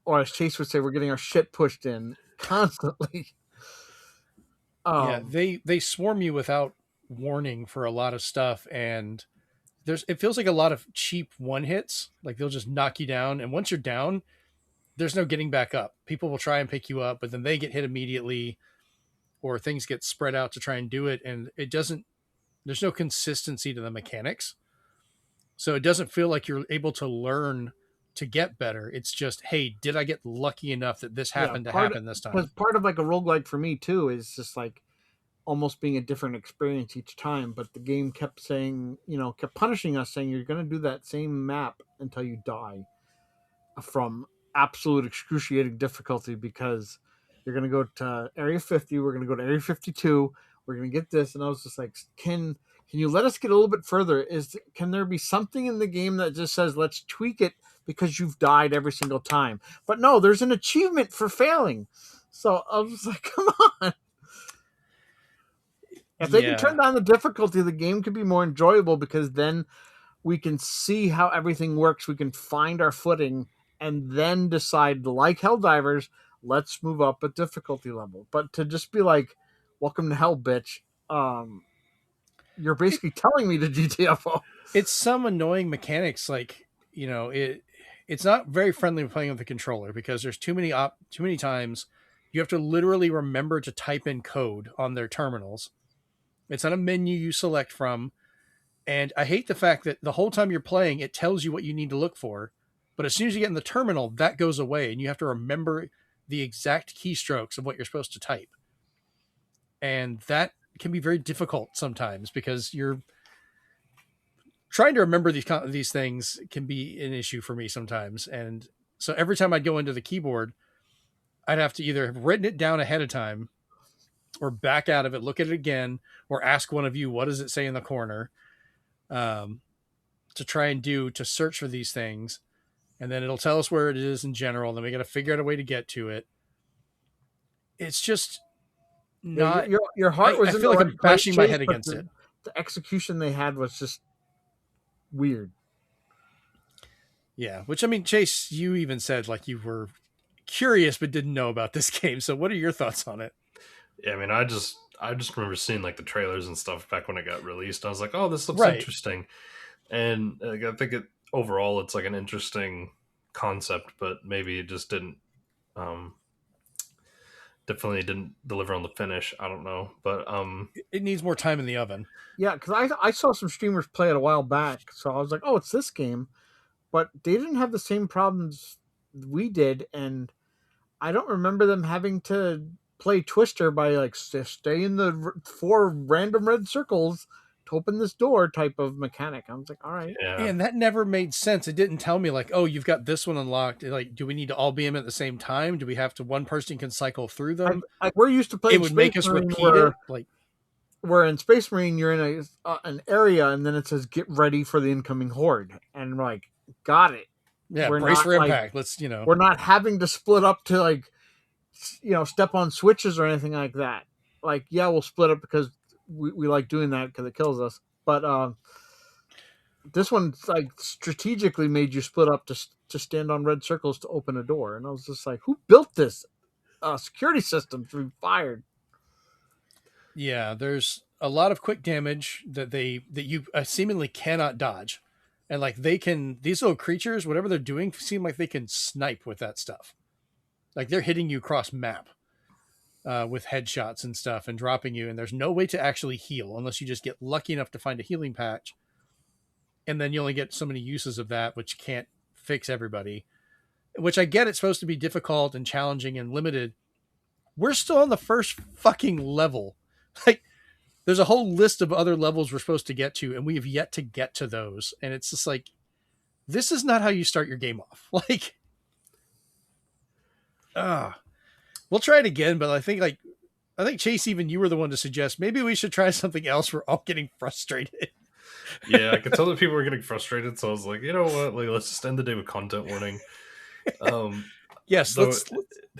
[SPEAKER 2] Or as Chase would say, we're getting our shit pushed in constantly.
[SPEAKER 1] They swarm you without warning for a lot of stuff, and it feels like a lot of cheap one hits. Like they'll just knock you down, and once you're down, there's no getting back up. People will try and pick you up, but then they get hit immediately, or things get spread out to try and do it, and there's no consistency to the mechanics. So it doesn't feel like you're able to learn to get better. It's just, hey, did I get lucky enough that this happened this time?
[SPEAKER 2] Because part of like a roguelike for me too is just like almost being a different experience each time. But the game kept saying, kept punishing us, saying you're going to do that same map until you die from absolute excruciating difficulty because you're going to go to Area 50. We're going to go to Area 52. We're going to get this. And I was just like, can you let us get a little bit further? Can there be something in the game that just says, let's tweak it because you've died every single time? But no, there's an achievement for failing. So I was like, come on. If they can turn down the difficulty, the game could be more enjoyable because then we can see how everything works. We can find our footing and then decide, like Helldivers, let's move up a difficulty level. But to just be like, welcome to hell, bitch. You're basically telling me to GTFO.
[SPEAKER 1] It's some annoying mechanics. Like, it's not very friendly playing with the controller because there's too many times you have to literally remember to type in code on their terminals. It's on a menu you select from. And I hate the fact that the whole time you're playing, it tells you what you need to look for. But as soon as you get in the terminal, that goes away and you have to remember the exact keystrokes of what you're supposed to type. And that can be very difficult sometimes because you're trying to remember these things can be an issue for me sometimes. And so every time I'd go into the keyboard, I'd have to either have written it down ahead of time or back out of it, look at it again, or ask one of you, what does it say in the corner, to try and to search for these things. And then it'll tell us where it is in general. Then we got to figure out a way to get to it. It's just not
[SPEAKER 2] your heart was.
[SPEAKER 1] I feel like I'm bashing my head against it.
[SPEAKER 2] The execution they had was just weird.
[SPEAKER 1] Yeah, which I mean, Chase, you even said like you were curious but didn't know about this game. So what are your thoughts on it?
[SPEAKER 3] Yeah, I mean, I just remember seeing like the trailers and stuff back when it got released. I was like, oh, this looks interesting, and I think overall it's like an interesting concept, but maybe it just didn't. Definitely didn't deliver on the finish. I don't know, but
[SPEAKER 1] It needs more time in the oven.
[SPEAKER 2] Yeah, because I saw some streamers play it a while back, so I was like, oh, it's this game, but they didn't have the same problems we did, and I don't remember them having to play Twister by like stay in the 4 random red circles to open this door type of mechanic. I was like, all right.
[SPEAKER 3] yeah,
[SPEAKER 1] And that never made sense. It didn't tell me like, oh, you've got this one unlocked. Like, do we need to all be in at the same time? Do we have to, one person can cycle through them?
[SPEAKER 2] We're used to playing
[SPEAKER 1] It would
[SPEAKER 2] Space
[SPEAKER 1] make us
[SPEAKER 2] Marine
[SPEAKER 1] repeat
[SPEAKER 2] where,
[SPEAKER 1] it. Like,
[SPEAKER 2] where in Space Marine you're in an area and then it says get ready for the incoming horde, and we're like, got it.
[SPEAKER 1] yeah,
[SPEAKER 2] We're
[SPEAKER 1] brace
[SPEAKER 2] not,
[SPEAKER 1] for
[SPEAKER 2] like,
[SPEAKER 1] impact. Let's,
[SPEAKER 2] we're not having to split up to like, step on switches or anything like that. Like, yeah, we'll split up because we like doing that because it kills us. But this one like strategically made you split up to stand on red circles to open a door, and I was just like, who built this security system to be fired?
[SPEAKER 1] Yeah, there's a lot of quick damage that you seemingly cannot dodge, and like these little creatures, whatever they're doing, seem like they can snipe with that stuff. Like they're hitting you across map with headshots and stuff and dropping you, and there's no way to actually heal unless you just get lucky enough to find a healing patch, and then you only get so many uses of that, which can't fix everybody. Which I get, it's supposed to be difficult and challenging and limited. We're still on the first fucking level. Like, there's a whole list of other levels we're supposed to get to, and we have yet to get to those. And it's just like, this is not how you start your game off. Like, we'll try it again, but I think Chase, even you were the one to suggest maybe we should try something else. We're all getting frustrated.
[SPEAKER 3] yeah. I could tell that people were getting frustrated, so I was like, you know what? Like, let's just end the day with content warning.
[SPEAKER 1] Yes, let's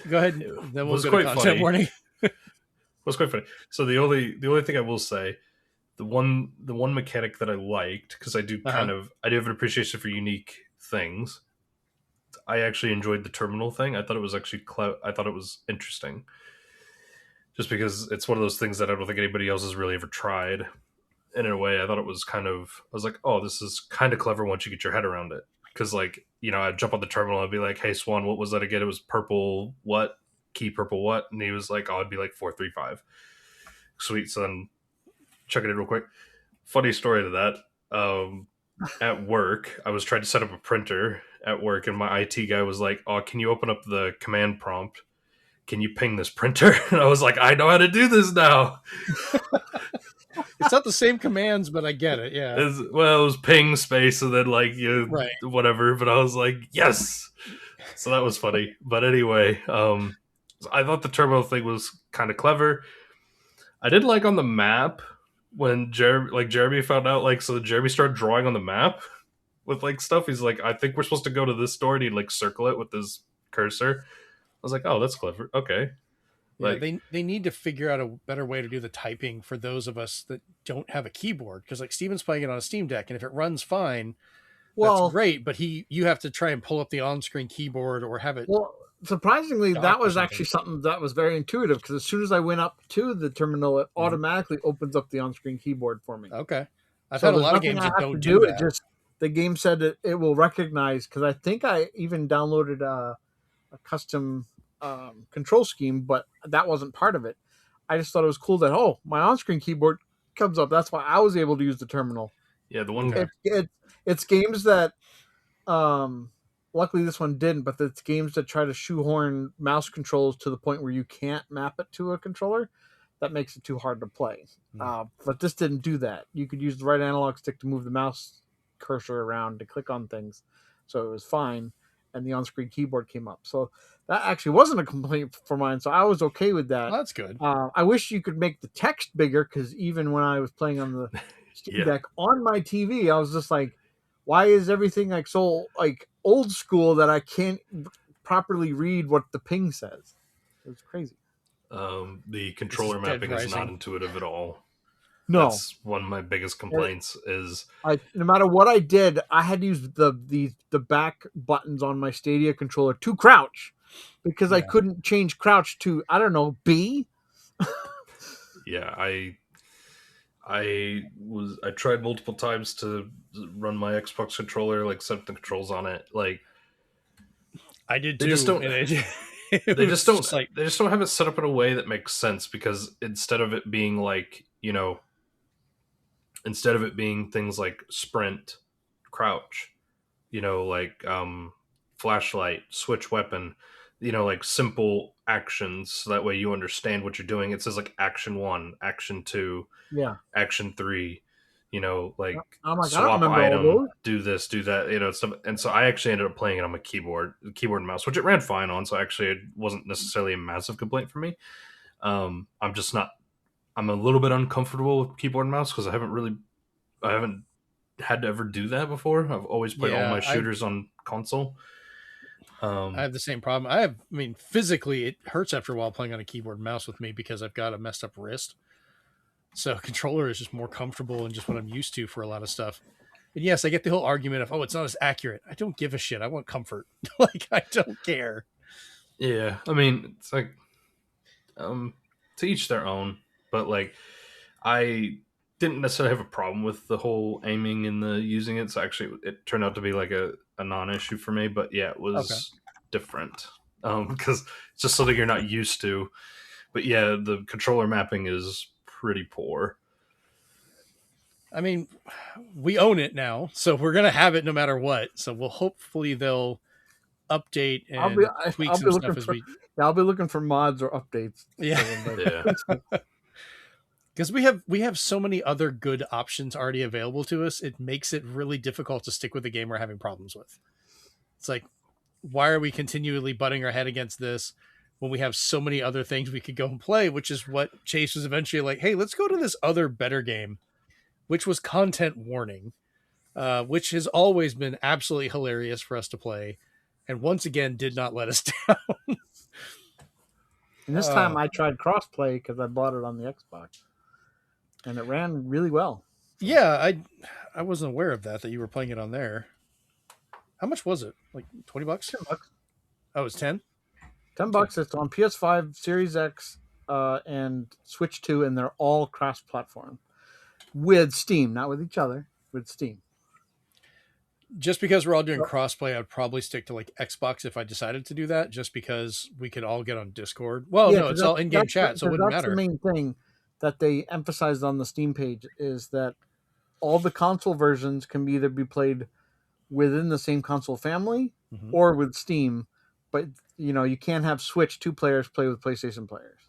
[SPEAKER 1] go ahead. Then we'll go to content warning.
[SPEAKER 3] It was quite funny. So the only thing I will say, the one mechanic that I liked, because I do have an appreciation for unique things. I actually enjoyed the terminal thing. I thought it was actually I thought it was interesting, just because it's one of those things that I don't think anybody else has really ever tried. And in a way, I thought it was I was like, oh, this is kind of clever once you get your head around it. Because like, I'd jump on the terminal, I'd be like, hey Swan, what was that again? It was purple what? Key purple what? And he was like, oh, I'd be like 435. Sweet. So then checking it real quick. Funny story to that. At work, I was trying to set up a printer at work, and my IT guy was like, oh, can you open up the command prompt? Can you ping this printer? And I was like, I know how to do this now.
[SPEAKER 1] It's not the same commands, but I get it. Yeah.
[SPEAKER 3] It was ping space and then like whatever. But I was like, yes. So that was funny. But anyway, I thought the terminal thing was kind of clever. I did like on the map when Jeremy found out, like, so Jeremy started drawing on the map with like stuff. He's like, I think we're supposed to go to this store, and he'd like circle it with his cursor. I was like, oh, that's clever. Okay.
[SPEAKER 1] Yeah, they need to figure out a better way to do the typing for those of us that don't have a keyboard. Because like Steven's playing it on a Steam Deck, and if it runs fine, that's great. But you have to try and pull up the on-screen keyboard or have it.
[SPEAKER 2] Well, surprisingly, that was actually something that was very intuitive, because as soon as I went up to the terminal, it automatically opens up the on-screen keyboard for me.
[SPEAKER 1] Okay, I've had a lot of games that don't do that.
[SPEAKER 2] Just the game said it will recognize, because I think I even downloaded a custom control scheme, but that wasn't part of it. I just thought it was cool that my on-screen keyboard comes up. That's why I was able to use the terminal.
[SPEAKER 3] Yeah, the one
[SPEAKER 2] it's games that luckily this one didn't, but it's games that try to shoehorn mouse controls to the point where you can't map it to a controller. That makes it too hard to play. But this didn't do that. You could use the right analog stick to move the mouse cursor around to click on things, so it was fine, and the on-screen keyboard came up. So that actually wasn't a complaint for mine, so I was okay with that.
[SPEAKER 1] Well, that's good.
[SPEAKER 2] I wish you could make the text bigger, because even when I was playing on the Steam Deck on my TV, I was just like, why is everything like so like old school that I can't properly read what the ping says? It was crazy.
[SPEAKER 3] The controller mapping is not intuitive at all.
[SPEAKER 2] No,
[SPEAKER 3] that's one of my biggest complaints.
[SPEAKER 2] No matter what I did, I had to use the back buttons on my Stadia controller to crouch, because I couldn't change crouch to, I don't know, B.
[SPEAKER 3] Yeah, I tried multiple times to run my Xbox controller, like set up the controls on it. Like,
[SPEAKER 1] I did too.
[SPEAKER 3] They just don't.
[SPEAKER 1] And
[SPEAKER 3] They just don't.
[SPEAKER 1] like,
[SPEAKER 3] They just don't have it set up in a way that makes sense, because instead of it being like, instead of it being things like sprint, crouch, like flashlight, switch weapon, like simple actions, so that way you understand what you're doing. It says like action 1, action 2,
[SPEAKER 2] Yeah.
[SPEAKER 3] action 3, like
[SPEAKER 2] I'm like, I don't
[SPEAKER 3] swap
[SPEAKER 2] remember all
[SPEAKER 3] item,
[SPEAKER 2] those.
[SPEAKER 3] do this, do that, stuff. And so I actually ended up playing it on my keyboard and mouse, which it ran fine on. So actually it wasn't necessarily a massive complaint for me. I'm a little bit uncomfortable with keyboard and mouse because I haven't had to ever do that before. I've always played all my shooters on console.
[SPEAKER 1] I have the same problem. I mean, physically, it hurts after a while playing on a keyboard and mouse with me because I've got a messed up wrist. So controller is just more comfortable and just what I'm used to for a lot of stuff. And yes, I get the whole argument of, it's not as accurate. I don't give a shit. I want comfort. Like, I don't care.
[SPEAKER 3] Yeah. I mean, it's like, to each their own, but like, I didn't necessarily have a problem with the whole aiming and the using it. So actually it turned out to be like a non-issue for me, but yeah, it was different. Because it's just something you're not used to. But yeah, the controller mapping is pretty poor.
[SPEAKER 1] I mean, we own it now, so we're gonna have it no matter what. So hopefully they'll update and tweak some stuff as we.
[SPEAKER 2] Yeah, I'll be looking for mods or updates.
[SPEAKER 1] Yeah, because we have so many other good options already available to us. It makes it really difficult to stick with a game we're having problems with. It's like, why are we continually butting our head against this when we have so many other things we could go and play, which is what Chase was eventually like, hey, let's go to this other better game, which was Content Warning, which has always been absolutely hilarious for us to play. And once again, did not let us down.
[SPEAKER 2] And this time I tried crossplay because I bought it on the Xbox. And it ran really well.
[SPEAKER 1] Yeah, I wasn't aware of that you were playing it on there. How much was it? Like $20?
[SPEAKER 2] $10.
[SPEAKER 1] Oh, it's 10?
[SPEAKER 2] $10. It's on PS5, Series X, and Switch 2, and they're all cross-platform. With Steam, not with each other, with Steam.
[SPEAKER 1] Just because we're all doing crossplay, I'd probably stick to like Xbox if I decided to do that, just because we could all get on Discord. Well, no, it's all in-game chat, so it wouldn't matter.
[SPEAKER 2] That's the main thing that they emphasized on the Steam page, is that all the console versions can either be played within the same console family or with Steam, but you can't have Switch 2 players play with PlayStation players.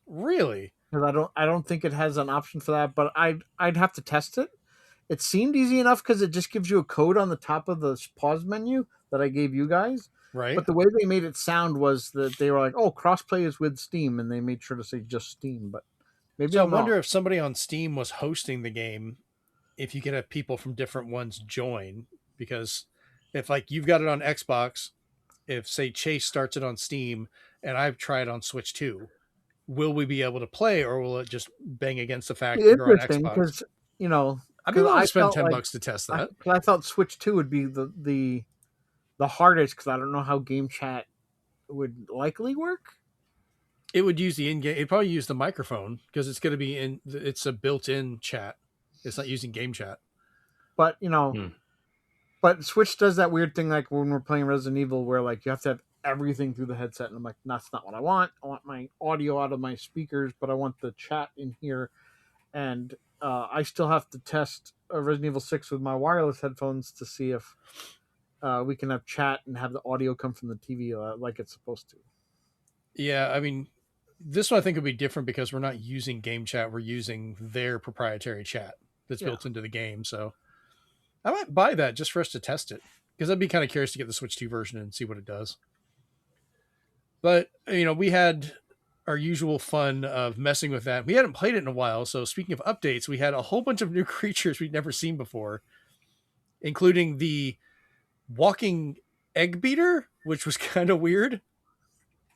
[SPEAKER 1] Really?
[SPEAKER 2] Because I don't think it has an option for that, but I'd have to test it. It seemed easy enough because it just gives you a code on the top of the pause menu that I gave you guys.
[SPEAKER 1] Right.
[SPEAKER 2] But the way they made it sound was that they were like, "Oh, crossplay is with Steam," and they made sure to say just Steam. But maybe
[SPEAKER 1] so I wonder if somebody on Steam was hosting the game, if you could have people from different ones join, because if like you've got it on Xbox, if say Chase starts it on Steam and I've tried on Switch 2, will we be able to play, or will it just bang against the fact that you're on Xbox?
[SPEAKER 2] Because
[SPEAKER 1] I'd be willing to spend $10 to test that.
[SPEAKER 2] I thought Switch 2 would be the hardest because I don't know how game chat would likely work.
[SPEAKER 1] It would use the in-game. It'd probably use the microphone because it's going to be it's a built-in chat. It's not using game chat.
[SPEAKER 2] But but Switch does that weird thing like when we're playing Resident Evil, where like you have to have everything through the headset, and I'm like, that's not what I want. I want my audio out of my speakers, but I want the chat in here, and I still have to test Resident Evil 6 with my wireless headphones to see if we can have chat and have the audio come from the TV like it's supposed to.
[SPEAKER 1] Yeah, I mean, this one I think would be different because we're not using game chat. We're using their proprietary chat that's built into the game. So I might buy that just for us to test it, because I'd be kind of curious to get the Switch 2 version and see what it does. But, we had our usual fun of messing with that. We hadn't played it in a while. So speaking of updates, we had a whole bunch of new creatures we'd never seen before, including the walking egg beater, which was kind of weird.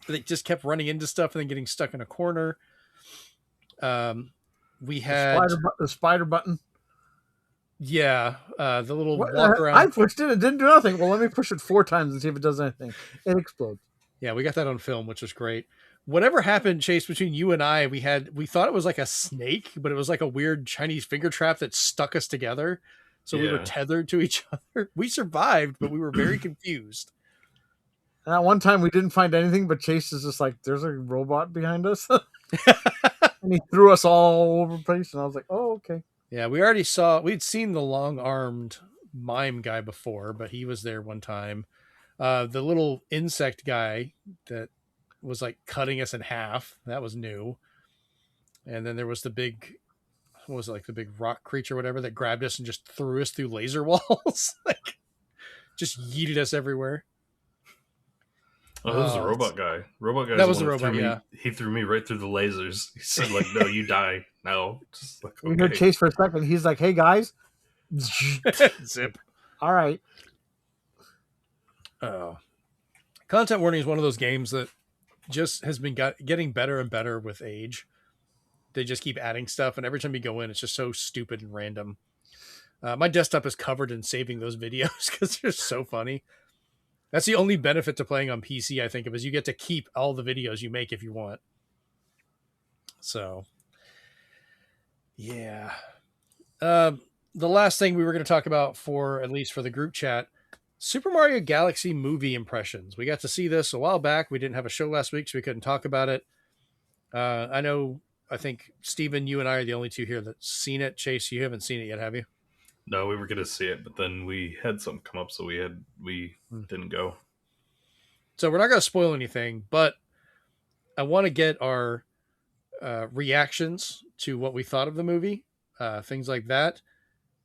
[SPEAKER 1] They just kept running into stuff and then getting stuck in a corner. We had
[SPEAKER 2] the spider button.
[SPEAKER 1] Yeah, the little walk around.
[SPEAKER 2] I pushed it. It didn't do nothing. Well, let me push it 4 times and see if it does anything. It explodes.
[SPEAKER 1] Yeah, we got that on film, which was great. Whatever happened, Chase, between you and I, we thought it was like a snake, but it was like a weird Chinese finger trap that stuck us together. So we were tethered to each other. We survived, but we were very confused.
[SPEAKER 2] And at one time we didn't find anything, but Chase is just like, "There's a robot behind us," and he threw us all over the place. And I was like, "Oh, okay."
[SPEAKER 1] Yeah, we'd seen the long-armed mime guy before, but he was there one time. The little insect guy that was like cutting us in half, that was new. And then there was the big, what was it, like the big rock creature, whatever, that grabbed us and just threw us through laser walls, like just yeeted us everywhere.
[SPEAKER 3] Oh, that was the robot guy. Robot guy.
[SPEAKER 1] That was the robot. Yeah,
[SPEAKER 3] he threw me right through the lasers. He said, "Like, no, you die." No, just like,
[SPEAKER 2] We heard Chase for a second. He's like, "Hey guys,
[SPEAKER 1] zip."
[SPEAKER 2] All right."
[SPEAKER 1] Content warning is one of those games that just has been getting better and better with age. They just keep adding stuff, and every time you go in, it's just so stupid and random. My desktop is covered in saving those videos because they're so funny. That's the only benefit to playing on PC, I think, of, is you get to keep all the videos you make if you want. So, yeah. The last thing we were going to talk about, for at least for the group chat, Super Mario Galaxy movie impressions. We got to see this a while back. We didn't have a show last week, so we couldn't talk about it. I think, Steven, you and I are the only two here that's seen it. Chase, you haven't seen it yet, have you?
[SPEAKER 3] No, we were going to see it, but then we had something come up, so we didn't go.
[SPEAKER 1] So we're not going to spoil anything, but I want to get our reactions to what we thought of the movie, things like that,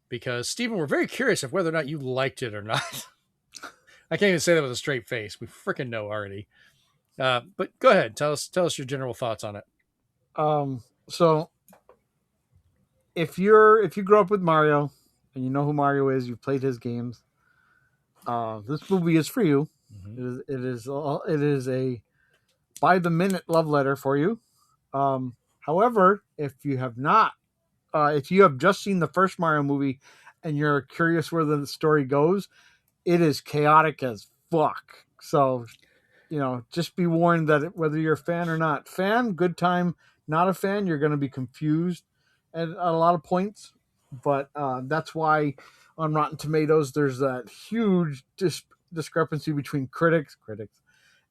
[SPEAKER 1] because, Steven, we're very curious of whether or not you liked it or not. I can't even say that with a straight face. We freaking know already. But go ahead. Tell us your general thoughts on it.
[SPEAKER 2] So if you grow up with Mario and you know who Mario is, you've played his games, this movie is for you. Mm-hmm. It is a by the minute love letter for you. However, if you have not, if you have just seen the first Mario movie and you're curious where the story goes, it is chaotic as fuck. So, just be warned that whether you're a fan or not, good time. Not a fan, you're going to be confused at a lot of points. But that's why on Rotten Tomatoes, there's that huge discrepancy between critics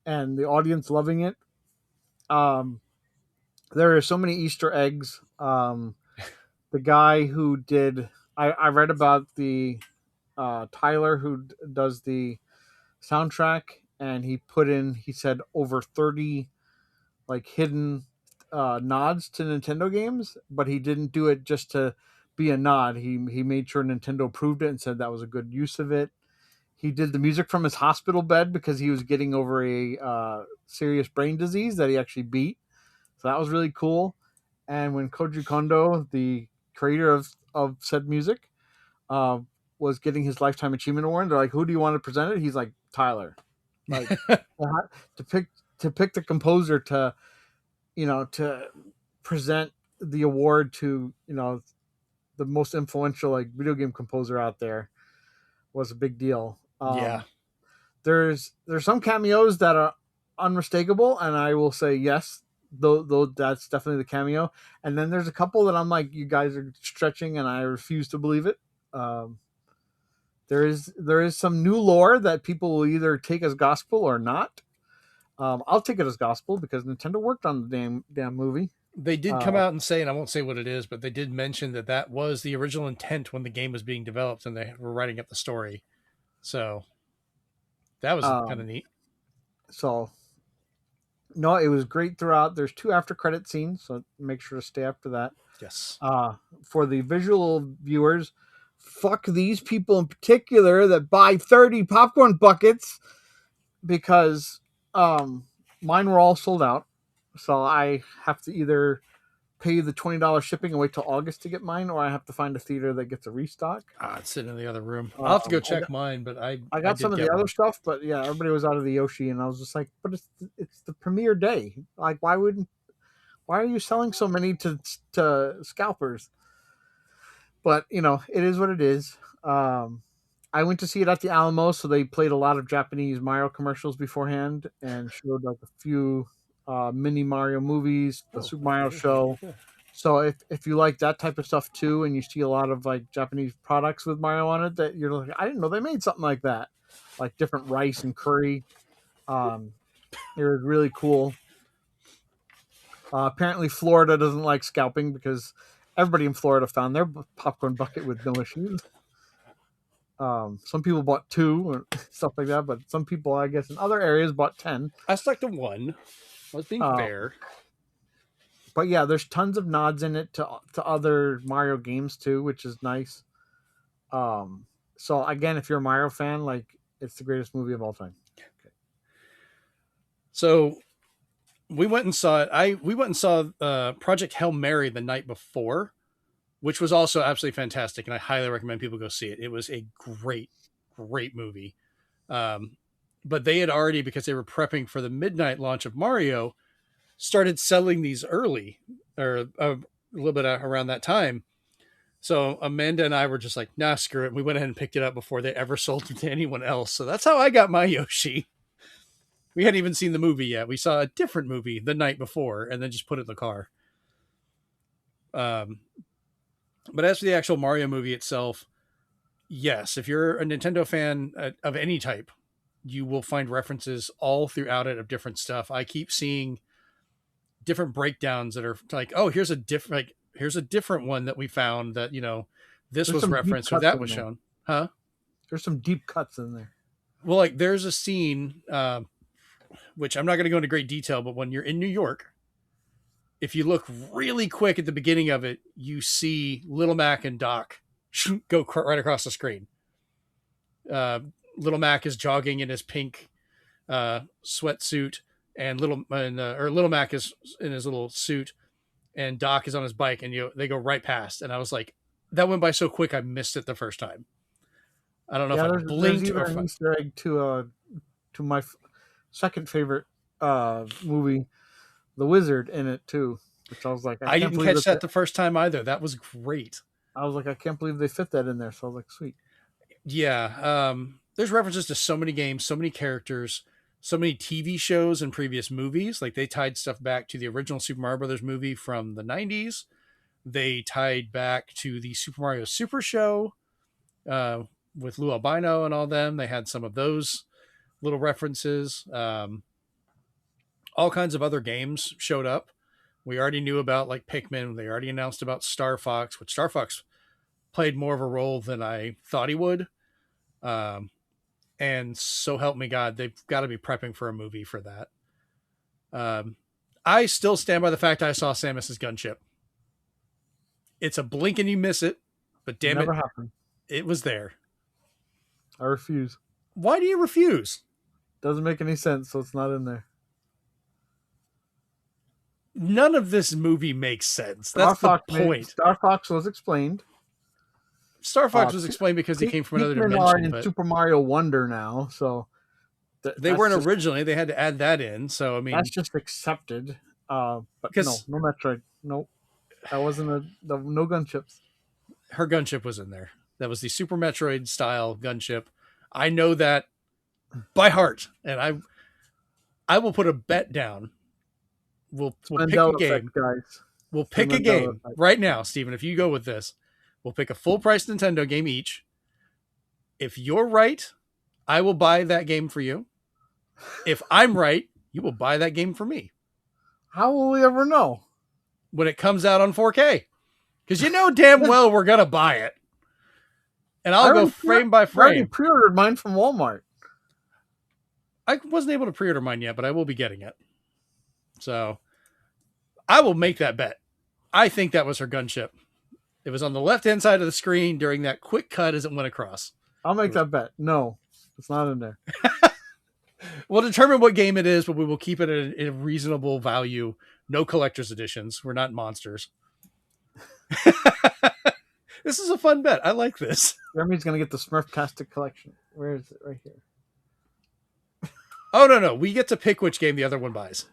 [SPEAKER 2] and the audience loving it. There are so many Easter eggs. The guy who did, I read about the Tyler who does the soundtrack, and he said over 30 like hidden nods to Nintendo games, but he didn't do it just to be a nod. He made sure Nintendo approved it and said that was a good use of it. He did the music from his hospital bed because he was getting over a serious brain disease that he actually beat. So that was really cool. And when Koji Kondo, the creator of said music, was getting his Lifetime Achievement Award, they're like, "Who do you want to present it?" He's like, "Tyler." Like to pick the composer to present the award to, the most influential like video game composer out there was a big deal.
[SPEAKER 1] Yeah.
[SPEAKER 2] There's some cameos that are unmistakable, and I will say yes, though that's definitely the cameo. And then there's a couple that I'm like, you guys are stretching, and I refuse to believe it. There is some new lore that people will either take as gospel or not. I'll take it as gospel because Nintendo worked on the damn movie.
[SPEAKER 1] They did come out and say, and I won't say what it is, but they did mention that was the original intent when the game was being developed and they were writing up the story. So that was kind of neat.
[SPEAKER 2] So no, it was great throughout. There's 2 after credit scenes, so make sure to stay after that.
[SPEAKER 1] Yes.
[SPEAKER 2] For the visual viewers, fuck these people in particular that buy 30 popcorn buckets, because mine were all sold out. So I have to either pay the $20 shipping and wait till August to get mine, or I have to find a theater that gets a restock.
[SPEAKER 1] It's sitting in the other room. I'll have to go check mine, but I
[SPEAKER 2] got some of the other stuff, but yeah, everybody was out of the Yoshi, and I was just like, but it's the premiere day. Like, why are you selling so many to scalpers? But it is what it is. I went to see it at the Alamo, so they played a lot of Japanese Mario commercials beforehand and showed like a few mini Mario movies, the Super Mario show. So if you like that type of stuff too, and you see a lot of like Japanese products with Mario on it, that you're like, I didn't know they made something like that, like different rice and curry. It was really cool. Apparently, Florida doesn't like scalping because everybody in Florida found their popcorn bucket with no issues. Some people bought 2 or stuff like that, but some people, I guess, in other areas bought 10.
[SPEAKER 1] I stuck to 1. I was being fair.
[SPEAKER 2] But yeah, there's tons of nods in it to other Mario games too, which is nice. So again, if you're a Mario fan, like, it's the greatest movie of all time.
[SPEAKER 1] Okay. So we went and saw it. We went and saw Project Hail Mary the night before, which was also absolutely fantastic, and I highly recommend people go see it. It was a great, great movie. But they had already, because they were prepping for the midnight launch of Mario, started selling these early, or a little bit around that time. So Amanda and I were just like, nah, screw it. We went ahead and picked it up before they ever sold it to anyone else. So that's how I got my Yoshi. We hadn't even seen the movie yet. We saw a different movie the night before and then just put it in the car. But as for the actual Mario movie itself, yes, if you're a Nintendo fan of any type, you will find references all throughout it of different stuff. I keep seeing different breakdowns that are like, oh, here's a different one that we found that, this was referenced or that was shown. Huh?
[SPEAKER 2] There's some deep cuts in there.
[SPEAKER 1] Well, like there's a scene, which I'm not going to go into great detail, but when you're in New York, if you look really quick at the beginning of it, you see Little Mac and Doc go right across the screen. Little Mac is jogging in his pink sweatsuit, and Little Mac is in his little suit, and Doc is on his bike, and they go right past. And I was like, that went by so quick, I missed it the first time. I don't know if I blinked or
[SPEAKER 2] an Easter egg to my second favorite movie, The Wizard, in it too, which I was like,
[SPEAKER 1] I didn't catch that the first time either. That was great.
[SPEAKER 2] I was like, I can't believe they fit that in there. So I was like, sweet.
[SPEAKER 1] Yeah. There's references to so many games, so many characters, so many TV shows and previous movies. Like they tied stuff back to the original Super Mario Brothers movie from the 90s. They tied back to the Super Mario Super Show with Lou Albino and all them. They had some of those little references. All kinds of other games showed up. We already knew about like Pikmin. They already announced about Star Fox, which Star Fox played more of a role than I thought he would. And so help me God, they've got to be prepping for a movie for that. I still stand by the fact I saw Samus's gunship. It's a blink and you miss it, but damn it,
[SPEAKER 2] happened.
[SPEAKER 1] It was there.
[SPEAKER 2] I refuse.
[SPEAKER 1] Why do you refuse?
[SPEAKER 2] Doesn't make any sense, so it's not in there.
[SPEAKER 1] None of this movie makes sense. That's the point.
[SPEAKER 2] Star Fox was explained.
[SPEAKER 1] Star Fox was explained because he came from another dimension.
[SPEAKER 2] But Super Mario Wonder now, so
[SPEAKER 1] they weren't originally. They had to add that in. So I mean,
[SPEAKER 2] that's just accepted. But no Metroid. Nope. That wasn't no gunships.
[SPEAKER 1] Her gunship was in there. That was the Super Metroid style gunship. I know that by heart, and I will put a bet down. We'll pick a game, guys. We'll pick a game right now, Steven. If you go with this, we'll pick a full price Nintendo game each. If you're right, I will buy that game for you. If I'm right, you will buy that game for me.
[SPEAKER 2] How will we ever know?
[SPEAKER 1] When it comes out on 4K. Because you know damn well we're going to buy it. And I'll go frame by frame. I already
[SPEAKER 2] pre-ordered mine from Walmart.
[SPEAKER 1] I wasn't able to pre-order mine yet, but I will be getting it. So I will make that bet. I think that was her gunship. It was on the left-hand side of the screen during that quick cut as it went across.
[SPEAKER 2] I'll make that bet. No, it's not in there.
[SPEAKER 1] We'll determine what game it is, but we will keep it at a reasonable value. No collector's editions. We're not monsters. This is a fun bet. I like this.
[SPEAKER 2] Jeremy's going to get the Smurftastic collection. Where is it? Right here.
[SPEAKER 1] Oh, no. We get to pick which game the other one buys.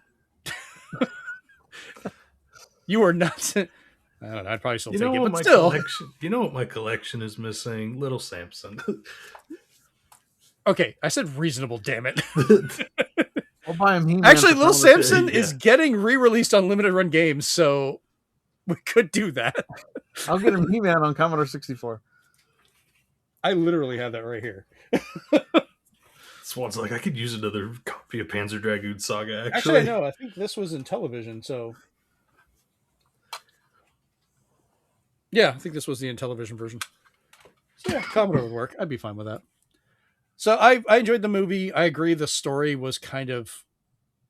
[SPEAKER 1] You are not... I don't know. I'd probably still take it, but still.
[SPEAKER 3] You know what my collection is missing? Little Samson.
[SPEAKER 1] Okay, I said reasonable, damn it.
[SPEAKER 2] I'll buy him He-Man.
[SPEAKER 1] Actually, Little Samson is getting re-released on limited run games, so we could do that.
[SPEAKER 2] I'll get him He-Man on Commodore 64.
[SPEAKER 1] I literally have that right here.
[SPEAKER 3] Swan's like, I could use another copy be a Panzer Dragoon saga.
[SPEAKER 1] Actually, I know. I think this was in television. So, yeah, I think this was the Intellivision version. So, yeah, Commodore would work. I'd be fine with that. So, I enjoyed the movie. I agree. The story was kind of,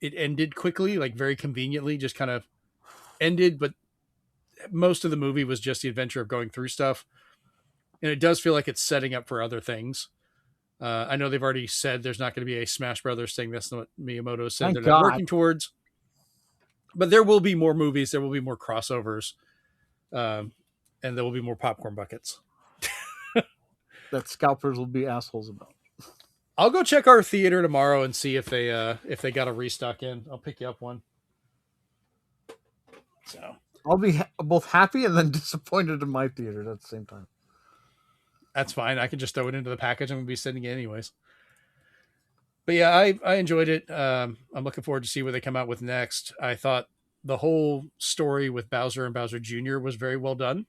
[SPEAKER 1] it ended quickly, like very conveniently, just kind of ended. But most of the movie was just the adventure of going through stuff. And it does feel like it's setting up for other things. I know they've already said there's not going to be a Smash Brothers thing. That's what Miyamoto said they're not working towards. But there will be more movies. There will be more crossovers. And there will be more popcorn buckets.
[SPEAKER 2] That scalpers will be assholes about.
[SPEAKER 1] I'll go check our theater tomorrow and see if they got a restock in. I'll pick you up one. So
[SPEAKER 2] I'll be both happy and then disappointed in my theater at the same time.
[SPEAKER 1] That's fine. I can just throw it into the package. I'm going to be sending it anyways. But yeah, I enjoyed it. I'm looking forward to see what they come out with next. I thought the whole story with Bowser and Bowser Jr. was very well done.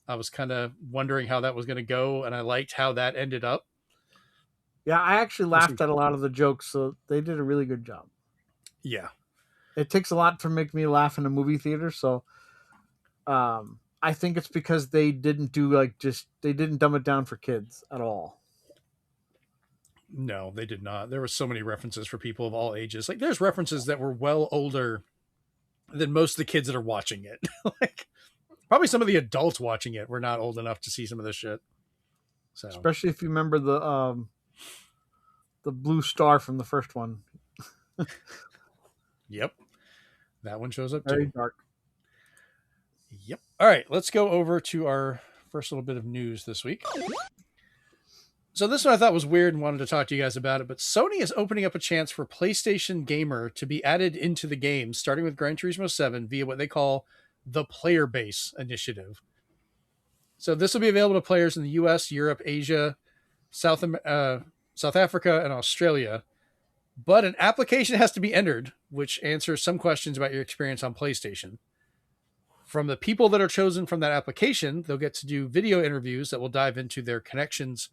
[SPEAKER 1] I was kind of wondering how that was going to go, and I liked how that ended up.
[SPEAKER 2] Yeah, I actually laughed at a lot of the jokes, so they did a really good job.
[SPEAKER 1] Yeah.
[SPEAKER 2] It takes a lot to make me laugh in a movie theater, so I think it's because they didn't they didn't dumb it down for kids at all.
[SPEAKER 1] No, they did not. There were so many references for people of all ages. Like there's references that were well older than most of the kids that are watching it. Like probably some of the adults watching it were not old enough to see some of this shit. So
[SPEAKER 2] especially if you remember the blue star from the first one.
[SPEAKER 1] Yep. That one shows up
[SPEAKER 2] Very
[SPEAKER 1] too.
[SPEAKER 2] dark.
[SPEAKER 1] Yep. All right, let's go over to our first little bit of news this week. So this one I thought was weird and wanted to talk to you guys about it, but Sony is opening up a chance for PlayStation Gamer to be added into the game, starting with Gran Turismo 7 via what they call the Playerbase initiative. So this will be available to players in the US, Europe, Asia, South Africa, and Australia. But an application has to be entered, which answers some questions about your experience on PlayStation. From the people that are chosen from that application, they'll get to do video interviews that will dive into their connections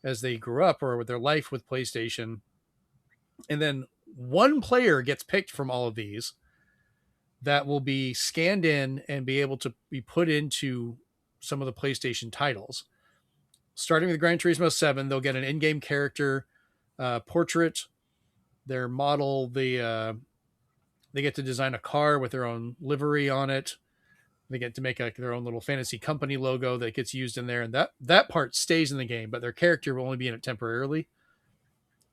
[SPEAKER 1] as they grew up or with their life with PlayStation. And then one player gets picked from all of these that will be scanned in and be able to be put into some of the PlayStation titles. Starting with Gran Turismo 7, they'll get an in-game character portrait, their model, they get to design a car with their own livery on it. They get to make their own little fantasy company logo that gets used in there. And that part stays in the game, but their character will only be in it temporarily.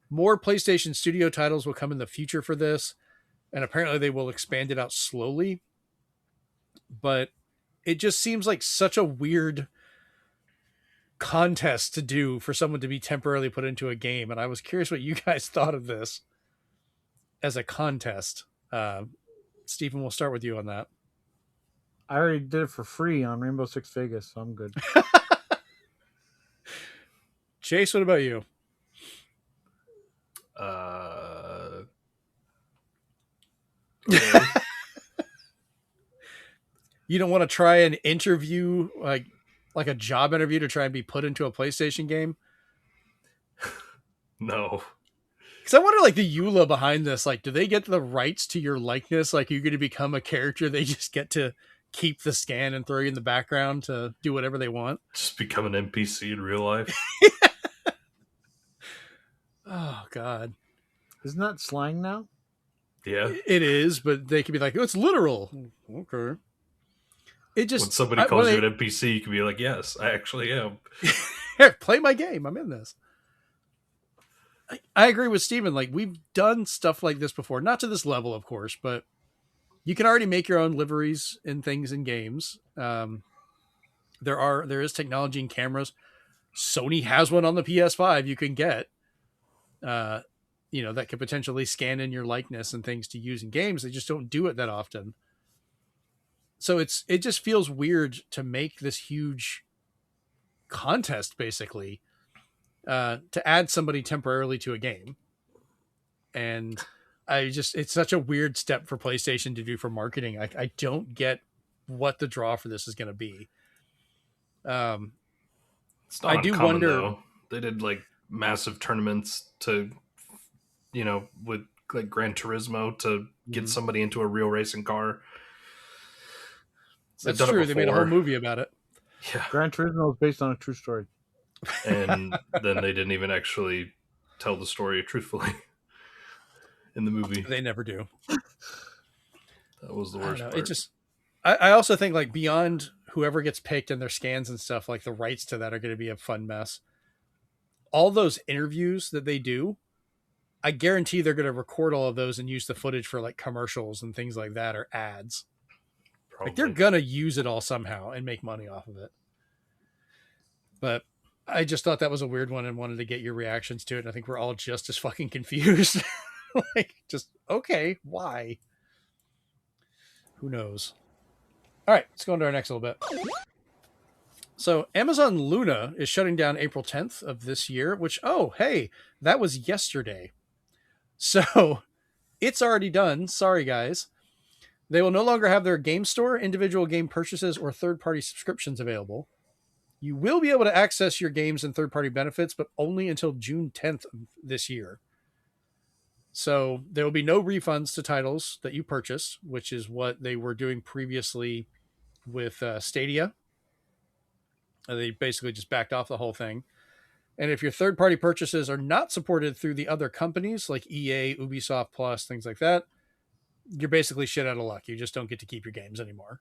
[SPEAKER 1] More PlayStation Studio titles will come in the future for this. And apparently they will expand it out slowly. But it just seems like such a weird contest to do for someone to be temporarily put into a game. And I was curious what you guys thought of this as a contest. Stephen, we'll start with you on that.
[SPEAKER 2] I already did it for free on Rainbow Six Vegas, so I'm good.
[SPEAKER 1] Chase, what about you?
[SPEAKER 3] Okay.
[SPEAKER 1] You don't want to try an interview, like a job interview to try and be put into a PlayStation game?
[SPEAKER 3] No.
[SPEAKER 1] Because I wonder, like, the EULA behind this, like, do they get the rights to your likeness? Like, you're going to become a character, they just get to keep the scan and throw you in the background to do whatever they want?
[SPEAKER 3] Just become an NPC in real life.
[SPEAKER 1] Oh, God.
[SPEAKER 2] Isn't that slang now?
[SPEAKER 3] Yeah.
[SPEAKER 1] It is, but they could be like, oh, it's literal. Okay. It just,
[SPEAKER 3] when somebody calls you an NPC, you can be like, yes, I actually am.
[SPEAKER 1] Here, play my game. I'm in this. I agree with Steven. Like, we've done stuff like this before. Not to this level, of course, but you can already make your own liveries and things in games. There is technology and cameras. Sony has one on the PS5 you can get. That could potentially scan in your likeness and things to use in games. They just don't do it that often. So it just feels weird to make this huge contest, basically, to add somebody temporarily to a game. And it's such a weird step for PlayStation to do for marketing. I don't get what the draw for this is going to be.
[SPEAKER 3] It's not uncommon, wonder. Though. They did like massive tournaments to with like Gran Turismo to get somebody into a real racing car.
[SPEAKER 1] That's true. They made a whole movie about it.
[SPEAKER 3] Yeah.
[SPEAKER 2] Gran Turismo is based on a true story.
[SPEAKER 3] And then they didn't even actually tell the story truthfully in the movie.
[SPEAKER 1] They never do.
[SPEAKER 3] That was the worst part.
[SPEAKER 1] It just, I also think like beyond whoever gets picked and their scans and stuff, like the rights to that are going to be a fun mess. All those interviews that they do, I guarantee they're going to record all of those and use the footage for like commercials and things like that or ads.
[SPEAKER 3] Probably.
[SPEAKER 1] Like they're going to use it all somehow and make money off of it. But I just thought that was a weird one and wanted to get your reactions to it. And I think we're all just as fucking confused. Like, just, okay, why? Who knows? All right, let's go into our next little bit. So Amazon Luna is shutting down April 10th of this year, which, oh, hey, that was yesterday. So it's already done. Sorry, guys. They will no longer have their game store, individual game purchases, or third-party subscriptions available. You will be able to access your games and third-party benefits, but only until June 10th of this year. So there will be no refunds to titles that you purchased, which is what they were doing previously with Stadia. They basically just backed off the whole thing. And if your third-party purchases are not supported through the other companies like EA, Ubisoft Plus, things like that, you're basically shit out of luck. You just don't get to keep your games anymore,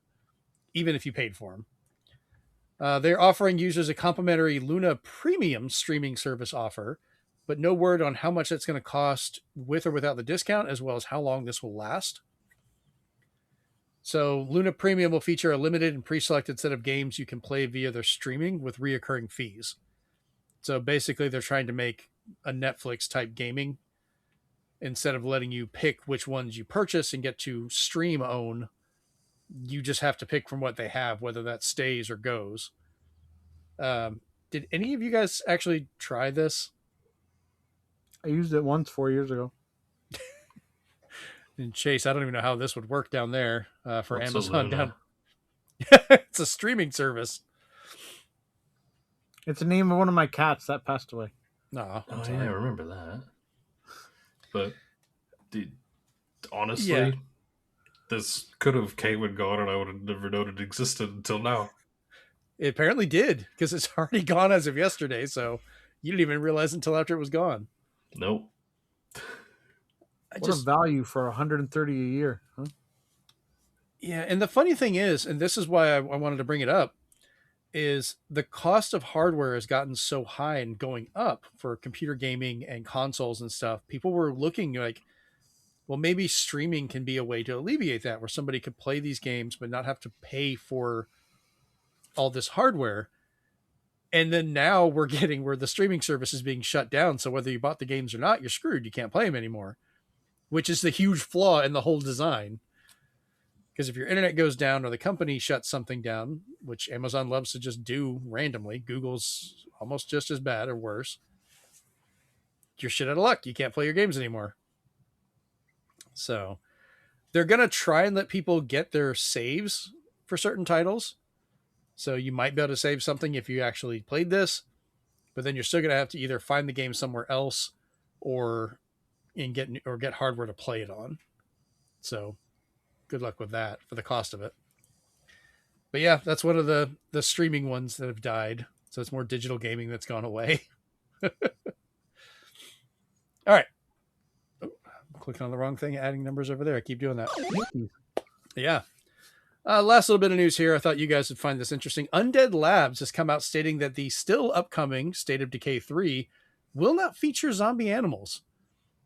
[SPEAKER 1] even if you paid for them. They're offering users a complimentary Luna Premium streaming service offer, but no word on how much that's going to cost with or without the discount, as well as how long this will last. So Luna Premium will feature a limited and pre-selected set of games you can play via their streaming with reoccurring fees. So basically they're trying to make a Netflix type gaming. Instead of letting you pick which ones you purchase and get to stream own, you just have to pick from what they have, whether that stays or goes. Did any of you guys actually try this?
[SPEAKER 2] I used it once 4 years ago.
[SPEAKER 1] And Chase, I don't even know how this would work down there for
[SPEAKER 3] What's
[SPEAKER 1] Amazon.
[SPEAKER 3] Luna?
[SPEAKER 1] It's a streaming service.
[SPEAKER 2] It's the name of one of my cats that passed away.
[SPEAKER 1] No,
[SPEAKER 3] Oh, yeah, I remember that. But honestly,
[SPEAKER 1] Yeah.
[SPEAKER 3] this could have came and gone, and I would have never known it existed until now.
[SPEAKER 1] It apparently did, because it's already gone as of yesterday. So you didn't even realize until after it was gone.
[SPEAKER 3] Nope.
[SPEAKER 2] What a value for 130 a year, huh?
[SPEAKER 1] Yeah, and the funny thing is, and this is why I wanted to bring it up, is the cost of hardware has gotten so high and going up for computer gaming and consoles and stuff. People were looking like, well, maybe streaming can be a way to alleviate that, where somebody could play these games but not have to pay for all this hardware. And then now we're getting where the streaming service is being shut down. So whether you bought the games or not, you're screwed. You can't play them anymore, which is the huge flaw in the whole design. Because if your internet goes down or the company shuts something down, which Amazon loves to just do randomly, Google's almost just as bad or worse, you're shit out of luck. You can't play your games anymore. So they're going to try and let people get their saves for certain titles. So you might be able to save something if you actually played this, but then you're still going to have to either find the game somewhere else or get hardware to play it on. So good luck with that for the cost of it. But yeah, that's one of the streaming ones that have died. So it's more digital gaming that's gone away. All right. Oh, I'm clicking on the wrong thing, adding numbers over there. I keep doing that. Yeah. Last little bit of news here. I thought you guys would find this interesting. Undead Labs has come out stating that the still upcoming State of Decay 3 will not feature zombie animals.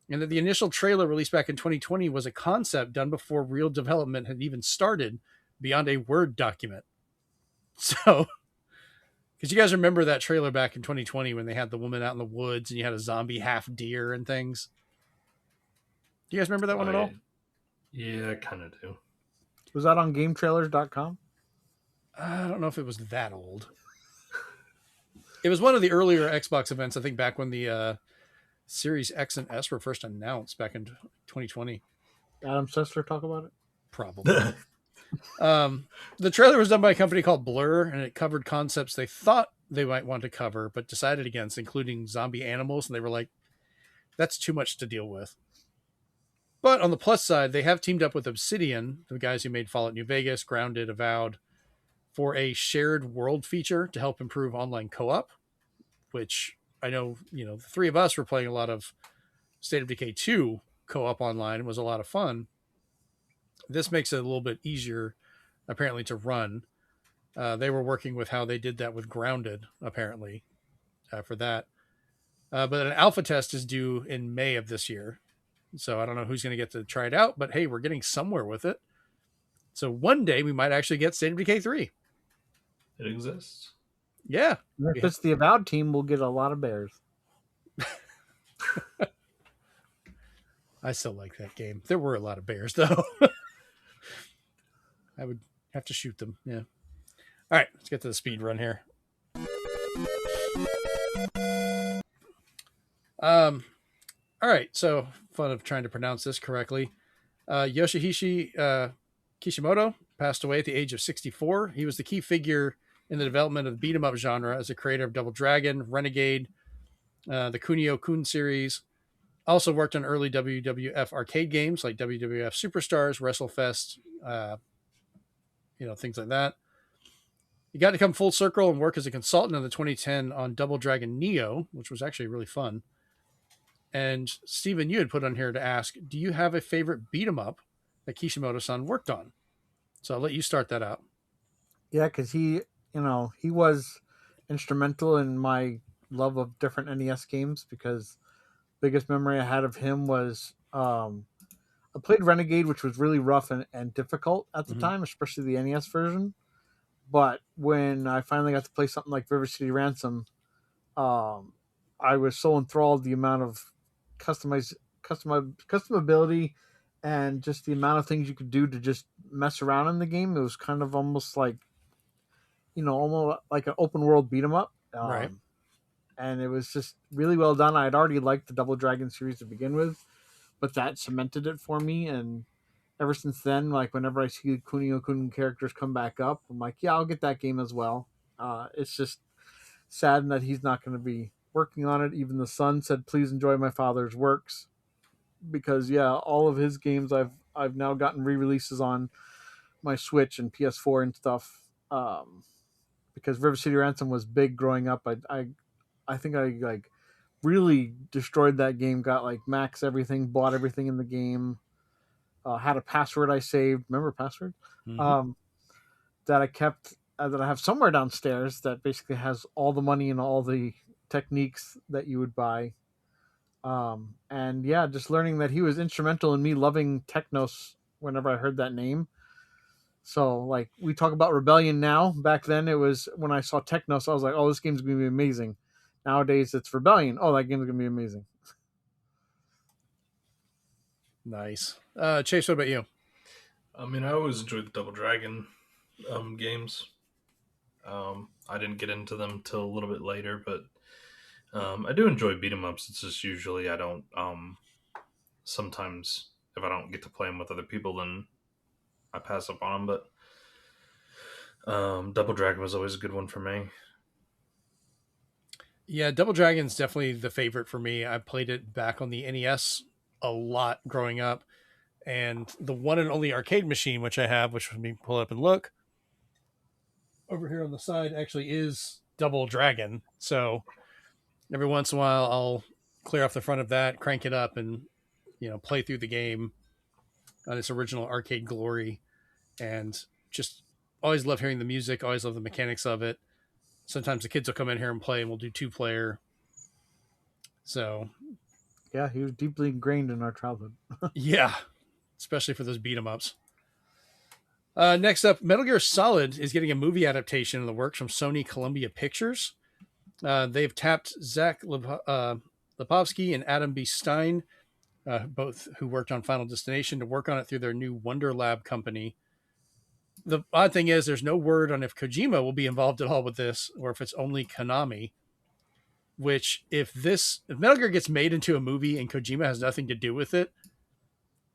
[SPEAKER 1] And that the initial trailer released back in 2020 was a concept done before real development had even started beyond a Word document. So, because you guys remember that trailer back in 2020 when they had the woman out in the woods and you had a zombie half deer and things? Do you guys remember that one at all?
[SPEAKER 3] Yeah, I kind of do.
[SPEAKER 2] Was that on GameTrailers.com?
[SPEAKER 1] I don't know if it was that old. It was one of the earlier Xbox events, I think, back when the Series X and S were first announced back in 2020.
[SPEAKER 2] Adam Sessler talk about it?
[SPEAKER 1] Probably. The trailer was done by a company called Blur, and it covered concepts they thought they might want to cover, but decided against, including zombie animals. And they were like, That's too much to deal with. But on the plus side, they have teamed up with Obsidian, the guys who made Fallout New Vegas, Grounded, Avowed, for a shared world feature to help improve online co-op, which I know, the three of us were playing a lot of State of Decay 2 co-op online. It was a lot of fun. This makes it a little bit easier, apparently, to run. They were working with how they did that with Grounded, apparently, for that. But an alpha test is due in May of this year. So I don't know who's going to get to try it out, but hey, we're getting somewhere with it. So one day we might actually get State of Decay 3.
[SPEAKER 3] It exists.
[SPEAKER 1] Yeah.
[SPEAKER 2] If it's the Avowed team, we'll get a lot of bears.
[SPEAKER 1] I still like that game. There were a lot of bears, though. I would have to shoot them. Yeah. All right, let's get to the speed run here. All right, so fun of trying to pronounce this correctly. Yoshihisa Kishimoto passed away at the age of 64. He was the key figure in the development of the beat 'em up genre as a creator of Double Dragon, Renegade, the Kunio-kun series. Also worked on early WWF arcade games like WWF Superstars, WrestleFest, things like that. He got to come full circle and work as a consultant in the 2010 on Double Dragon Neo, which was actually really fun. And Steven, you had put on here to ask, do you have a favorite beat 'em up that Kishimoto-san worked on? So I'll let you start that out.
[SPEAKER 2] Yeah, because he was instrumental in my love of different NES games, because biggest memory I had of him was I played Renegade, which was really rough and difficult at the time, especially the NES version. But when I finally got to play something like River City Ransom, I was so enthralled the amount of customability and just the amount of things you could do to just mess around in the game. It was kind of almost like, almost like an open world beat 'em up.
[SPEAKER 1] Right.
[SPEAKER 2] And it was just really well done. I had already liked the Double Dragon series to begin with, but that cemented it for me. And ever since then, like whenever I see Kunio-kun characters come back up, I'm like, yeah, I'll get that game as well. It's just sad that he's not going to be working on it. Even the son said, please enjoy my father's works, because all of his games I've now gotten re-releases on my Switch and PS4 and stuff. Because River City Ransom was big growing up. I think I like really destroyed that game. Got like max everything, bought everything in the game. Had a password I saved. Remember password? That I kept, that I have somewhere downstairs, that basically has all the money and all the techniques that you would buy. And just learning that he was instrumental in me loving Technos whenever I heard that name. So like we talk about Rebellion now. Back then it was when I saw Technos, I was like, oh, this game's gonna be amazing. Nowadays it's Rebellion. Oh, that game's gonna be amazing.
[SPEAKER 1] Nice. Chase, what about you?
[SPEAKER 3] I mean, I always enjoyed the Double Dragon games. I didn't get into them till a little bit later, but I do enjoy beat 'em ups. It's just usually I don't. Sometimes if I don't get to play them with other people, then I pass up on them. But Double Dragon was always a good one for me.
[SPEAKER 1] Yeah, Double Dragon's definitely the favorite for me. I played it back on the NES a lot growing up, and the one and only arcade machine which I have, which let me pull up and look over here on the side, actually is Double Dragon. So every once in a while I'll clear off the front of that, crank it up, and play through the game on its original arcade glory, and just always love hearing the music, always love the mechanics of it. Sometimes the kids will come in here and play, and we'll do 2-player. So
[SPEAKER 2] yeah, he was deeply ingrained in our childhood.
[SPEAKER 1] Yeah, especially for those beat 'em ups. Next up, Metal Gear Solid is getting a movie adaptation in the works from Sony Columbia Pictures. They've tapped Zach Lipovsky and Adam B. Stein, both who worked on Final Destination, to work on it through their new Wonder Lab company. The odd thing is there's no word on if Kojima will be involved at all with this, or if it's only Konami. Which, if Metal Gear gets made into a movie and Kojima has nothing to do with it,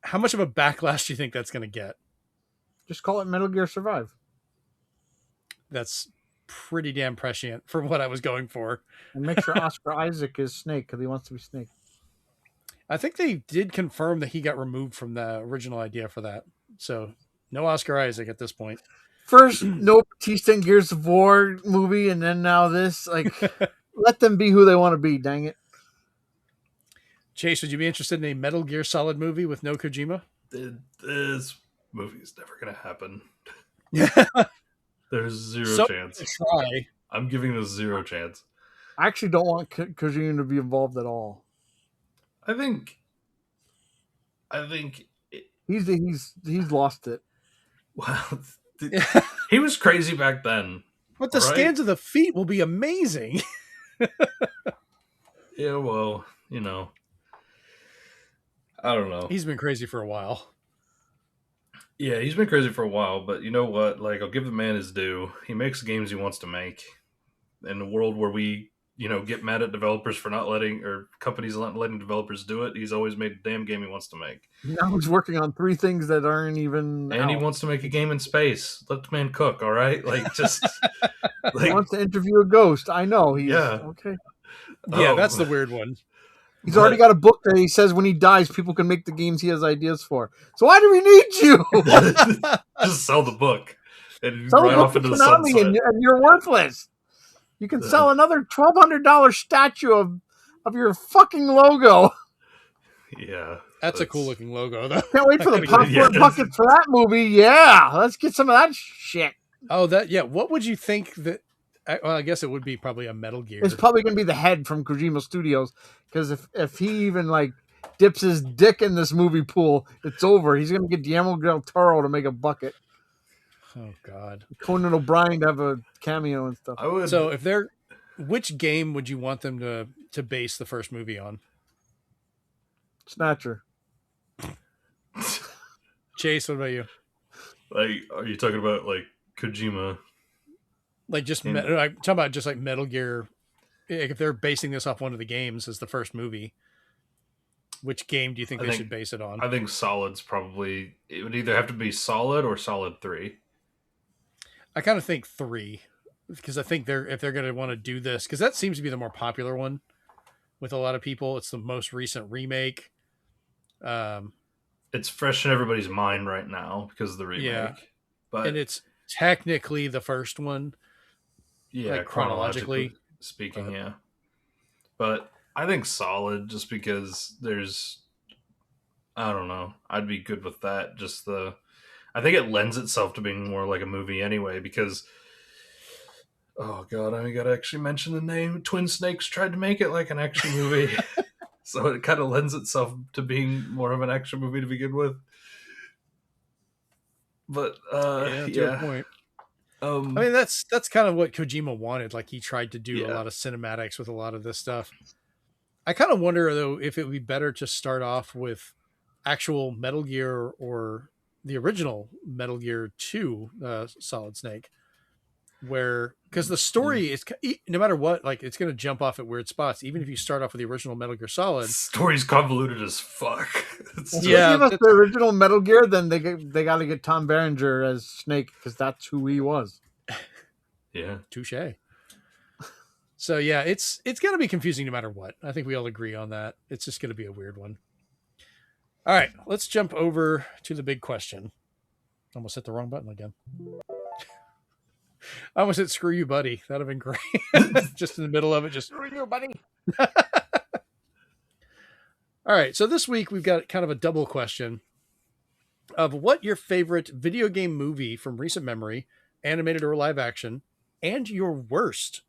[SPEAKER 1] how much of a backlash do you think that's going to get?
[SPEAKER 2] Just call it Metal Gear Survive.
[SPEAKER 1] That's pretty damn prescient for what I was going for.
[SPEAKER 2] And make sure Oscar Isaac is Snake, because he wants to be Snake.
[SPEAKER 1] I think they did confirm that he got removed from the original idea for that. So no Oscar Isaac at this point.
[SPEAKER 2] First, no Batista in Gears of War movie, and then now this. Like, let them be who they want to be. Dang it.
[SPEAKER 1] Chase, would you be interested in a Metal Gear Solid movie with no Kojima?
[SPEAKER 3] This movie's never going to happen.
[SPEAKER 1] Yeah.
[SPEAKER 3] There's zero chance.
[SPEAKER 1] Try.
[SPEAKER 3] I'm giving this zero chance.
[SPEAKER 2] I actually don't want Kojima to be involved at all.
[SPEAKER 3] I think
[SPEAKER 2] he's lost it.
[SPEAKER 3] Well, he was crazy back then.
[SPEAKER 1] But the scans of the feet will be amazing.
[SPEAKER 3] Yeah, well, you know, I don't know.
[SPEAKER 1] He's been crazy for a while.
[SPEAKER 3] Yeah, he's been crazy for a while, but you know what? Like, I'll give the man his due. He makes the games he wants to make. In a world where we, you know, get mad at developers for not letting, or companies not letting developers do it, he's always made the damn game he wants to make.
[SPEAKER 2] Now he's working on 3 things that aren't even
[SPEAKER 3] And
[SPEAKER 2] out.
[SPEAKER 3] he wants to make a game in space. Let the man cook, all right? Like, just...
[SPEAKER 2] He wants to interview a ghost. I know. Okay.
[SPEAKER 1] Yeah, that's the weird one.
[SPEAKER 2] He's already got a book that he says when he dies, people can make the games he has ideas for. So why do we need you?
[SPEAKER 3] Just sell the book and
[SPEAKER 2] Sell
[SPEAKER 3] ride
[SPEAKER 2] the
[SPEAKER 3] off
[SPEAKER 2] book
[SPEAKER 3] into
[SPEAKER 2] to
[SPEAKER 3] the
[SPEAKER 2] Konami
[SPEAKER 3] sunset.
[SPEAKER 2] and you're worthless. You can sell another $1,200 statue of your fucking logo.
[SPEAKER 3] Yeah.
[SPEAKER 1] That's a cool looking logo, though.
[SPEAKER 2] Can't wait for the popcorn bucket for that movie. Yeah, let's get some of that shit.
[SPEAKER 1] Oh, what would you think that... Well, I guess it would be probably a Metal Gear.
[SPEAKER 2] It's probably going to be the head from Kojima Studios, because if he even like dips his dick in this movie pool, it's over. He's going to get Guillermo del Toro to make a bucket.
[SPEAKER 1] Oh God,
[SPEAKER 2] Conan O'Brien to have a cameo and stuff.
[SPEAKER 1] So which game would you want them to base the first movie on?
[SPEAKER 2] Snatcher.
[SPEAKER 1] Chase, what about you?
[SPEAKER 3] Like, are you talking about like Kojima?
[SPEAKER 1] Like I'm talking about just like Metal Gear. Like if they're basing this off one of the games as the first movie, which game do you think they should base it on?
[SPEAKER 3] I think Solid's probably... It would either have to be Solid or Solid 3.
[SPEAKER 1] I kind of think 3, because I think if they're going to want to do this, because that seems to be the more popular one with a lot of people. It's the most recent remake.
[SPEAKER 3] It's fresh in everybody's mind right now because of the remake.
[SPEAKER 1] Yeah,
[SPEAKER 3] but
[SPEAKER 1] and it's technically the first one.
[SPEAKER 3] Yeah,
[SPEAKER 1] like chronologically
[SPEAKER 3] speaking, yeah. But I think Solid, just because I don't know. I'd be good with that. I think it lends itself to being more like a movie anyway, because, oh God, I got to actually mention the name. Twin Snakes tried to make it like an action movie. So it kind of lends itself to being more of an action movie to begin with. But,
[SPEAKER 1] to a point. I mean, that's kind of what Kojima wanted. Like, he tried to do a lot of cinematics with a lot of this stuff. I kind of wonder, though, if it would be better to start off with actual Metal Gear or the original Metal Gear 2 Solid Snake, because the story is, no matter what, like, it's going to jump off at weird spots. Even if you start off with the original Metal Gear Solid,
[SPEAKER 3] the story's convoluted as fuck.
[SPEAKER 2] If they give us the original Metal Gear, then they got to get Tom Berenger as Snake, because that's who he was.
[SPEAKER 3] Yeah,
[SPEAKER 1] touche. So yeah, it's going to be confusing no matter what. I think we all agree on that. It's just going to be a weird one. All right, let's jump over to the big question. Almost hit the wrong button again. I almost hit screw you, buddy. That'd have been great. Just in the middle of it, just screw you, buddy. All right, so this week we've got kind of a double question of what your favorite video game movie from recent memory, animated or live action, and your worst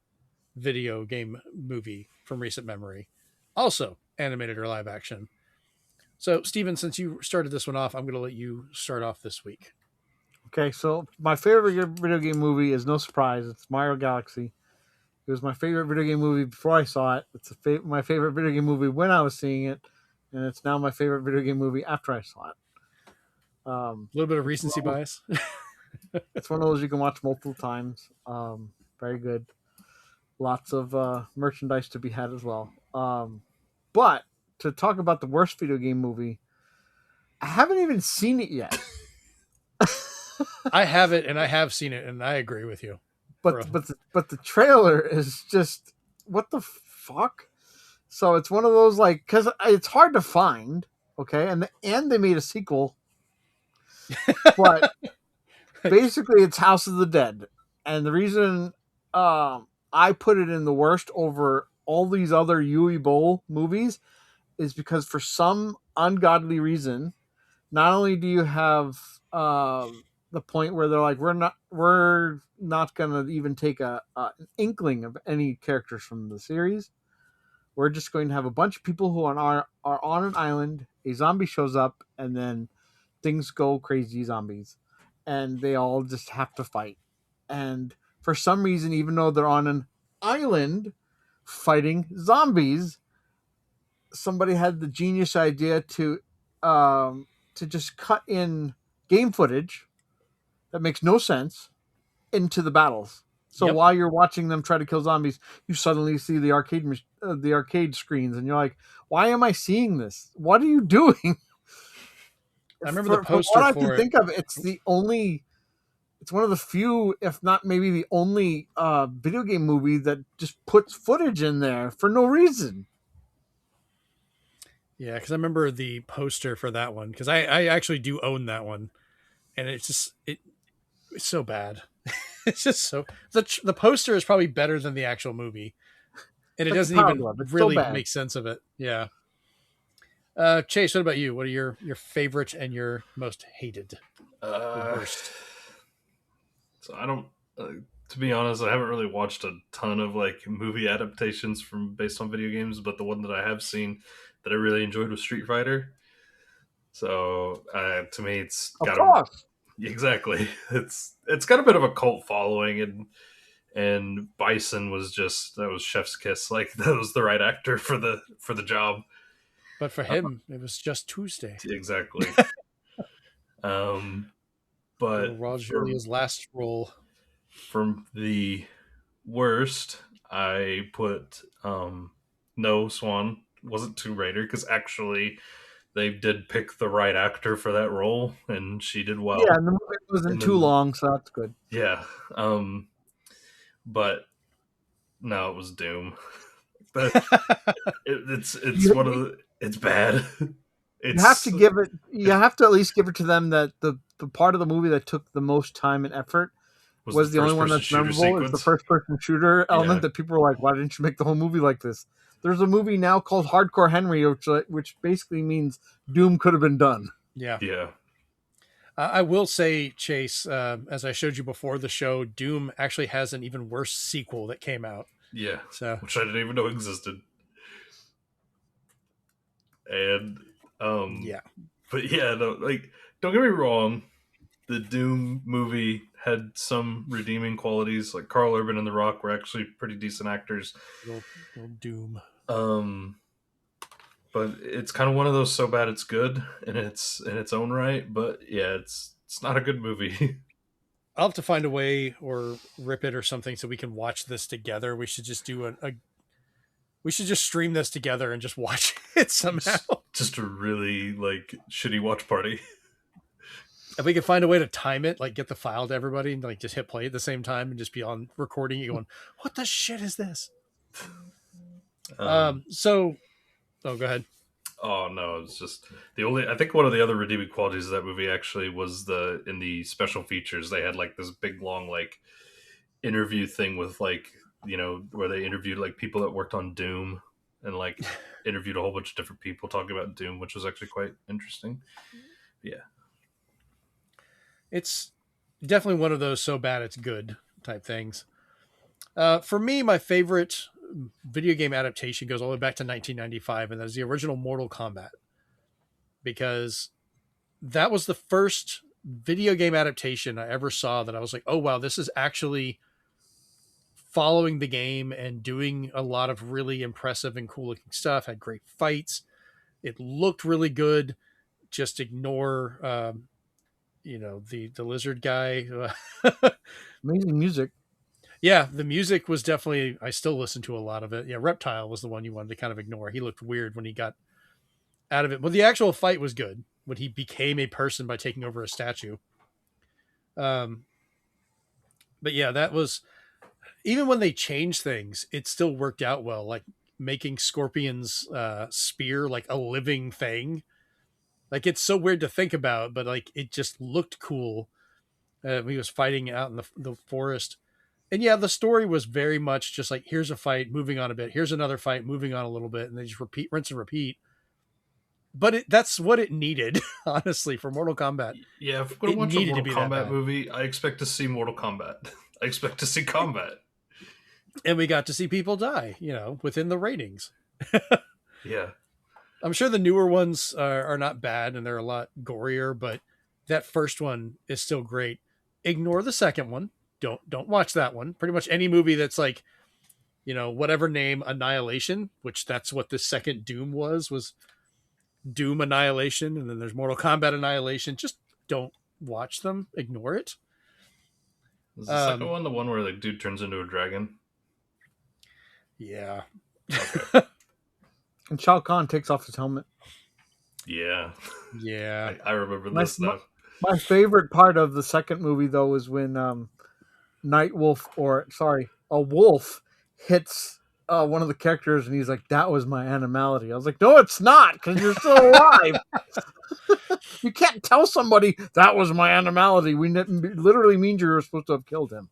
[SPEAKER 1] video game movie from recent memory, also animated or live action. So, Steven, since you started this one off, I'm going to let you start off this week.
[SPEAKER 2] Okay, so my favorite video game movie is no surprise. It's Mario Galaxy. It was my favorite video game movie before I saw it. It's my favorite video game movie when I was seeing it, and it's now my favorite video game movie after I saw it.
[SPEAKER 1] A little bit of recency bias.
[SPEAKER 2] It's one of those you can watch multiple times. Very good. Lots of merchandise to be had as well. But to talk about the worst video game movie, I haven't even seen it yet.
[SPEAKER 1] I have it, and I have seen it, and I agree with you.
[SPEAKER 2] But the trailer is just, what the fuck? So it's one of those like because it's hard to find. Okay, and they made a sequel, but basically it's House of the Dead, and the reason I put it in the worst over all these other Yui Bowl movies is because for some ungodly reason, not only do you have the point where they're like, we're not gonna even take an inkling of any characters from the series. We're just going to have a bunch of people who are on an island. A zombie shows up, and then things go crazy zombies, and they all just have to fight. And for some reason, even though they're on an island fighting zombies, somebody had the genius idea to just cut in game footage that makes no sense into the battles. So
[SPEAKER 1] Yep.
[SPEAKER 2] while you're watching them try to kill zombies, you suddenly see the arcade screens, and you're like, "Why am I seeing this? What are you doing?"
[SPEAKER 1] I remember the poster
[SPEAKER 2] from what I
[SPEAKER 1] for
[SPEAKER 2] can
[SPEAKER 1] it.
[SPEAKER 2] think of, it's one of the few, if not maybe the only, video game movie that just puts footage in there for no reason.
[SPEAKER 1] Yeah, because I remember the poster for that one, because I actually do own that one, and it's so bad. It's just so the poster is probably better than the actual movie, and it
[SPEAKER 2] That's
[SPEAKER 1] doesn't
[SPEAKER 2] the power
[SPEAKER 1] even
[SPEAKER 2] of it. It's so
[SPEAKER 1] really
[SPEAKER 2] bad.
[SPEAKER 1] make sense of it. Yeah. Chase, what about you? What are your favorite and your most hated? Or worst?
[SPEAKER 3] So I don't. To be honest, I haven't really watched a ton of like movie adaptations from based on video games, but the one that I have seen that I really enjoyed was Street Fighter. So to me, it's
[SPEAKER 2] Of
[SPEAKER 3] got
[SPEAKER 2] course.
[SPEAKER 3] exactly. It's got a bit of a cult following, and Bison was that was chef's kiss. Like that was the right actor for the job.
[SPEAKER 1] But for him, it was just Tuesday.
[SPEAKER 3] Exactly. But
[SPEAKER 1] Raw Julia's last role.
[SPEAKER 3] from the worst, I put no Swan wasn't Tomb Raider because actually they did pick the right actor for that role and she did well.
[SPEAKER 2] Yeah, and the movie wasn't
[SPEAKER 3] And
[SPEAKER 2] too
[SPEAKER 3] then-
[SPEAKER 2] long, so that's good.
[SPEAKER 3] Yeah. But no, it was Doom. But it's one of the it's bad.
[SPEAKER 2] You have to give it. You have to at least give it to them that the part of the movie that took the most time and effort was the only one that's memorable. Is the first-person shooter element
[SPEAKER 3] Yeah.
[SPEAKER 2] that people were like, "Why didn't you make the whole movie like this?" There's a movie now called Hardcore Henry, which basically means Doom could have been done.
[SPEAKER 1] Yeah.
[SPEAKER 3] Yeah.
[SPEAKER 1] I will say, Chase, as I showed you before the show, Doom actually has an even worse sequel that came out.
[SPEAKER 3] Yeah.
[SPEAKER 1] So
[SPEAKER 3] Which I didn't even know existed. And
[SPEAKER 1] yeah,
[SPEAKER 3] but yeah, no, like don't get me wrong, the Doom movie had some redeeming qualities. Like Carl Urban and The Rock were actually pretty decent actors.
[SPEAKER 1] little Doom.
[SPEAKER 3] But it's kind of one of those so bad it's good in its own right. But yeah, it's not a good movie.
[SPEAKER 1] I'll have to find a way or rip it or something so we can watch this together. We should just do we should just stream this together and just watch it somehow.
[SPEAKER 3] Just a really like shitty watch party.
[SPEAKER 1] If we could find a way to time it, like get the file to everybody and like just hit play at the same time and just be on recording it going, what the shit is this? So go ahead.
[SPEAKER 3] Oh no, it's just I think one of the other redeeming qualities of that movie actually was in the special features they had like this big long like interview thing with like, you know, where they interviewed like people that worked on Doom and like interviewed a whole bunch of different people talking about Doom, which was actually quite interesting. Yeah.
[SPEAKER 1] It's definitely one of those so bad it's good type things. For me, my favorite video game adaptation goes all the way back to 1995, and that is the original Mortal Kombat, because that was the first video game adaptation I ever saw that I was like, oh wow, this is actually following the game and doing a lot of really impressive and cool looking stuff. Had great fights. It looked really good. Just ignore the lizard guy.
[SPEAKER 2] Amazing music.
[SPEAKER 1] Yeah, the music was definitely, I still listen to a lot of it. Yeah, Reptile was the one you wanted to kind of ignore. He looked weird when he got out of it. But the actual fight was good when he became a person by taking over a statue. But yeah, that was, even when they changed things, it still worked out well. Like making Scorpion's spear like a living thing. Like, it's so weird to think about, but like it just looked cool. He was fighting out in the forest. And yeah, the story was very much just like, here's a fight, moving on a bit. Here's another fight, moving on a little bit. And they just repeat, rinse and repeat. But that's what it needed, honestly, for Mortal Kombat.
[SPEAKER 3] Yeah, if we're going to watch a Mortal Kombat movie, I expect to see Mortal Kombat. I expect to see combat.
[SPEAKER 1] And we got to see people die, within the ratings.
[SPEAKER 3] Yeah.
[SPEAKER 1] I'm sure the newer ones are not bad and they're a lot gorier, but that first one is still great. Ignore the second one. Don't watch that one. Pretty much any movie that's like, whatever name, Annihilation, which that's what the second Doom was Doom Annihilation, and then there's Mortal Kombat Annihilation. Just don't watch them. Ignore it.
[SPEAKER 3] Is the second one the one where the dude turns into a dragon?
[SPEAKER 1] Yeah.
[SPEAKER 3] Okay.
[SPEAKER 2] And Shao Kahn takes off his helmet.
[SPEAKER 3] Yeah.
[SPEAKER 1] Yeah.
[SPEAKER 3] I remember this stuff.
[SPEAKER 2] My favorite part of the second movie, though, is when a wolf hits one of the characters, and he's like, "That was my animality." I was like, "No, it's not, because you're still alive." You can't tell somebody that was my animality. Literally means you were supposed to have killed him.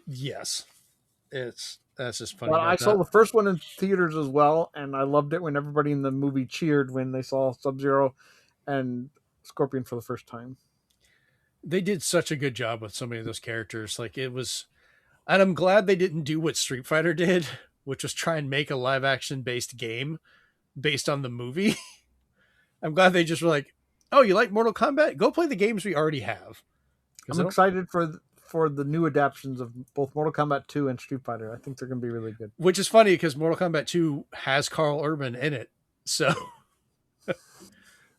[SPEAKER 1] Yes, that's just funny.
[SPEAKER 2] But I saw the first one in theaters as well, and I loved it when everybody in the movie cheered when they saw Sub-Zero and Scorpion for the first time.
[SPEAKER 1] They did such a good job with so many of those characters. Like, it was, and I'm glad they didn't do what Street Fighter did, which was try and make a live action based game based on the movie. I'm glad they just were like, "Oh, you like Mortal Kombat? Go play the games we already have."
[SPEAKER 2] I'm excited for the new adaptions of both Mortal Kombat 2 and Street Fighter. I think they're going to be really good.
[SPEAKER 1] Which is funny because Mortal Kombat 2 has Carl Urban in it. So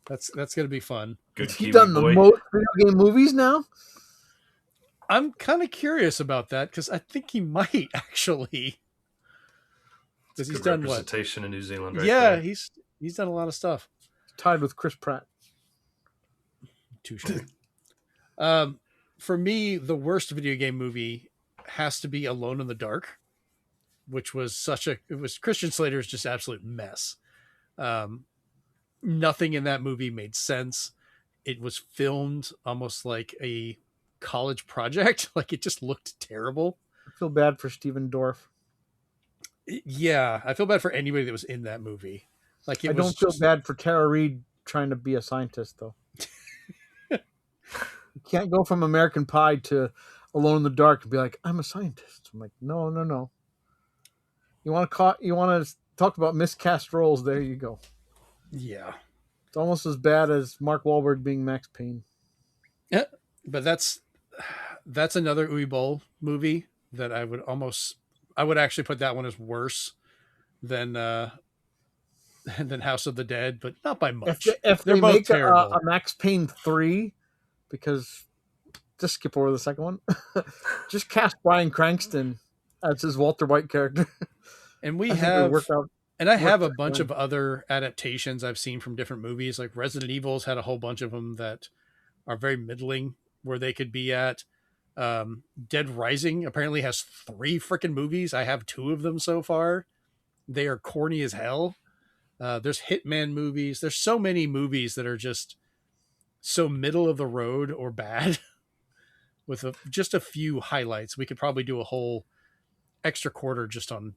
[SPEAKER 1] that's going to be fun.
[SPEAKER 2] Has he done the most video game movies now?
[SPEAKER 1] I'm kind of curious about that because I think he might actually. Because he's done
[SPEAKER 3] representation in New Zealand,
[SPEAKER 1] right? Yeah, there. He's done a lot of stuff.
[SPEAKER 2] Tied with Chris Pratt.
[SPEAKER 1] Touche. For me, the worst video game movie has to be Alone in the Dark, which was Christian Slater's just absolute mess. Nothing in that movie made sense. It was filmed almost like a college project. Like, it just looked terrible.
[SPEAKER 2] I feel bad for Steven Dorff.
[SPEAKER 1] Yeah, I feel bad for anybody that was in that movie. Like, I don't
[SPEAKER 2] feel bad for Tara Reid trying to be a scientist, though. You can't go from American Pie to Alone in the Dark and be like, "I'm a scientist." I'm like, no. You want to talk about miscast roles? There you go.
[SPEAKER 1] Yeah,
[SPEAKER 2] it's almost as bad as Mark Wahlberg being Max Payne.
[SPEAKER 1] Yeah, but that's another Uwe Boll movie that I would actually put that one as worse than House of the Dead, but not by much.
[SPEAKER 2] If they make a Max Payne 3. Because just skip over the second one. Just cast Bryan Cranston as his Walter White character.
[SPEAKER 1] And I have a bunch of other adaptations I've seen from different movies. Like Resident Evil's had a whole bunch of them that are very middling where they could be at. Dead Rising apparently has 3 freaking movies. I have 2 of them so far. They are corny as hell. There's Hitman movies. There's so many movies that are just so middle of the road or bad with just a few highlights. We could probably do a whole extra quarter just on.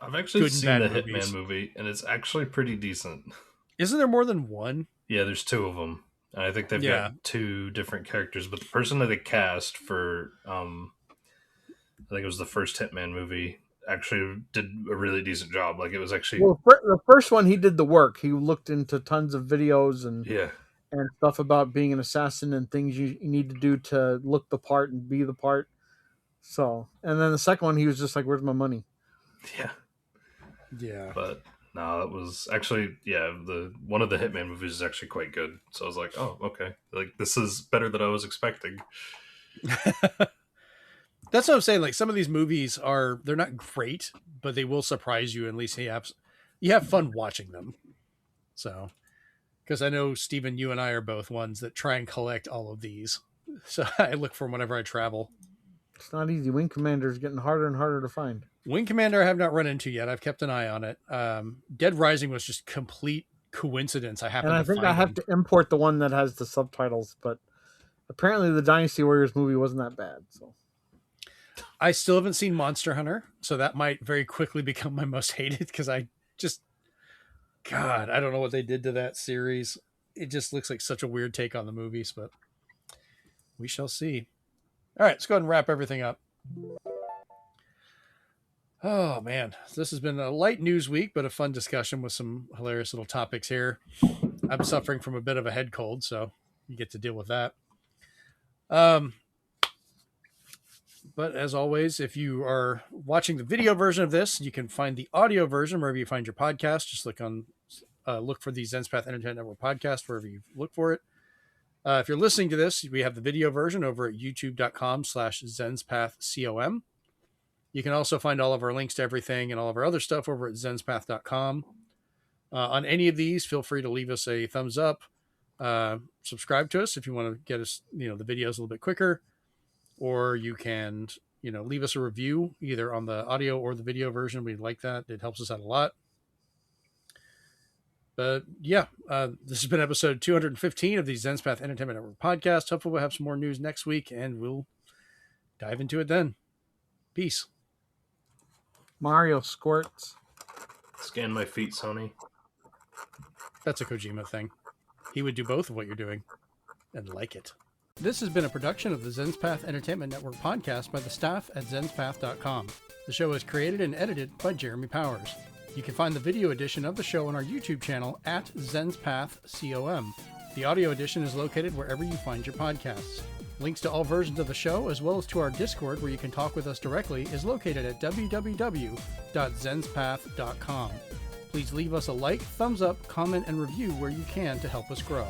[SPEAKER 3] I've actually seen the Hitman movie, and it's actually pretty decent.
[SPEAKER 1] Isn't there more than one?
[SPEAKER 3] Yeah, there's 2 of them. And I think they've got 2 different characters, but the person that they cast for, I think it was the first Hitman movie, actually did a really decent job. Like, it was actually
[SPEAKER 2] the first one. He did the work. He looked into tons of videos and stuff about being an assassin and things you need to do to look the part and be the part. So, and then the second one, he was just like, "Where's my money?"
[SPEAKER 1] Yeah.
[SPEAKER 3] But no, it was actually the one of the Hitman movies is actually quite good. So I was like, "Oh, okay, like this is better than I was expecting."
[SPEAKER 1] That's what I'm saying. Like, some of these movies they're not great, but they will surprise you. At least you have fun watching them. So. Because I know, Steven, you and I are both ones that try and collect all of these. So I look for them whenever I travel.
[SPEAKER 2] It's not easy. Wing Commander is getting harder and harder to find.
[SPEAKER 1] Wing Commander I have not run into yet. I've kept an eye on it. Dead Rising was just complete coincidence. I think
[SPEAKER 2] I have to import the one that has the subtitles, but apparently the Dynasty Warriors movie wasn't that bad. So
[SPEAKER 1] I still haven't seen Monster Hunter, so that might very quickly become my most hated because I don't know what they did to that series. It just looks like such a weird take on the movies, but we shall see. All right, let's go ahead and wrap everything up. Oh, man. This has been a light news week, but a fun discussion with some hilarious little topics here. I'm suffering from a bit of a head cold, so you get to deal with that. But as always, if you are watching the video version of this, you can find the audio version wherever you find your podcast. Just look for the Zenspath Entertainment Network Podcast wherever you look for it. If you're listening to this, we have the video version over at youtube.com/ZenspathCom. You can also find all of our links to everything and all of our other stuff over at Zenspath.com. On any of these, feel free to leave us a thumbs up. Subscribe to us if you want to get us, the videos a little bit quicker. Or you can, leave us a review either on the audio or the video version. We'd like that. It helps us out a lot. But yeah, this has been episode 215 of the Zenspath Entertainment Network Podcast. Hopefully we'll have some more news next week and we'll dive into it then. Peace.
[SPEAKER 2] Mario squirts.
[SPEAKER 3] Scan my feet, Sony.
[SPEAKER 1] That's a Kojima thing. He would do both of what you're doing and like it. This has been a production of the Zenspath Entertainment Network Podcast by the staff at Zenspath.com. The show is created and edited by Jeremy Powers. You can find the video edition of the show on our YouTube channel at ZenspathCom. The audio edition is located wherever you find your podcasts. Links to all versions of the show, as well as to our Discord where you can talk with us directly, is located at www.zenspath.com. Please leave us a like, thumbs up, comment, and review where you can to help us grow.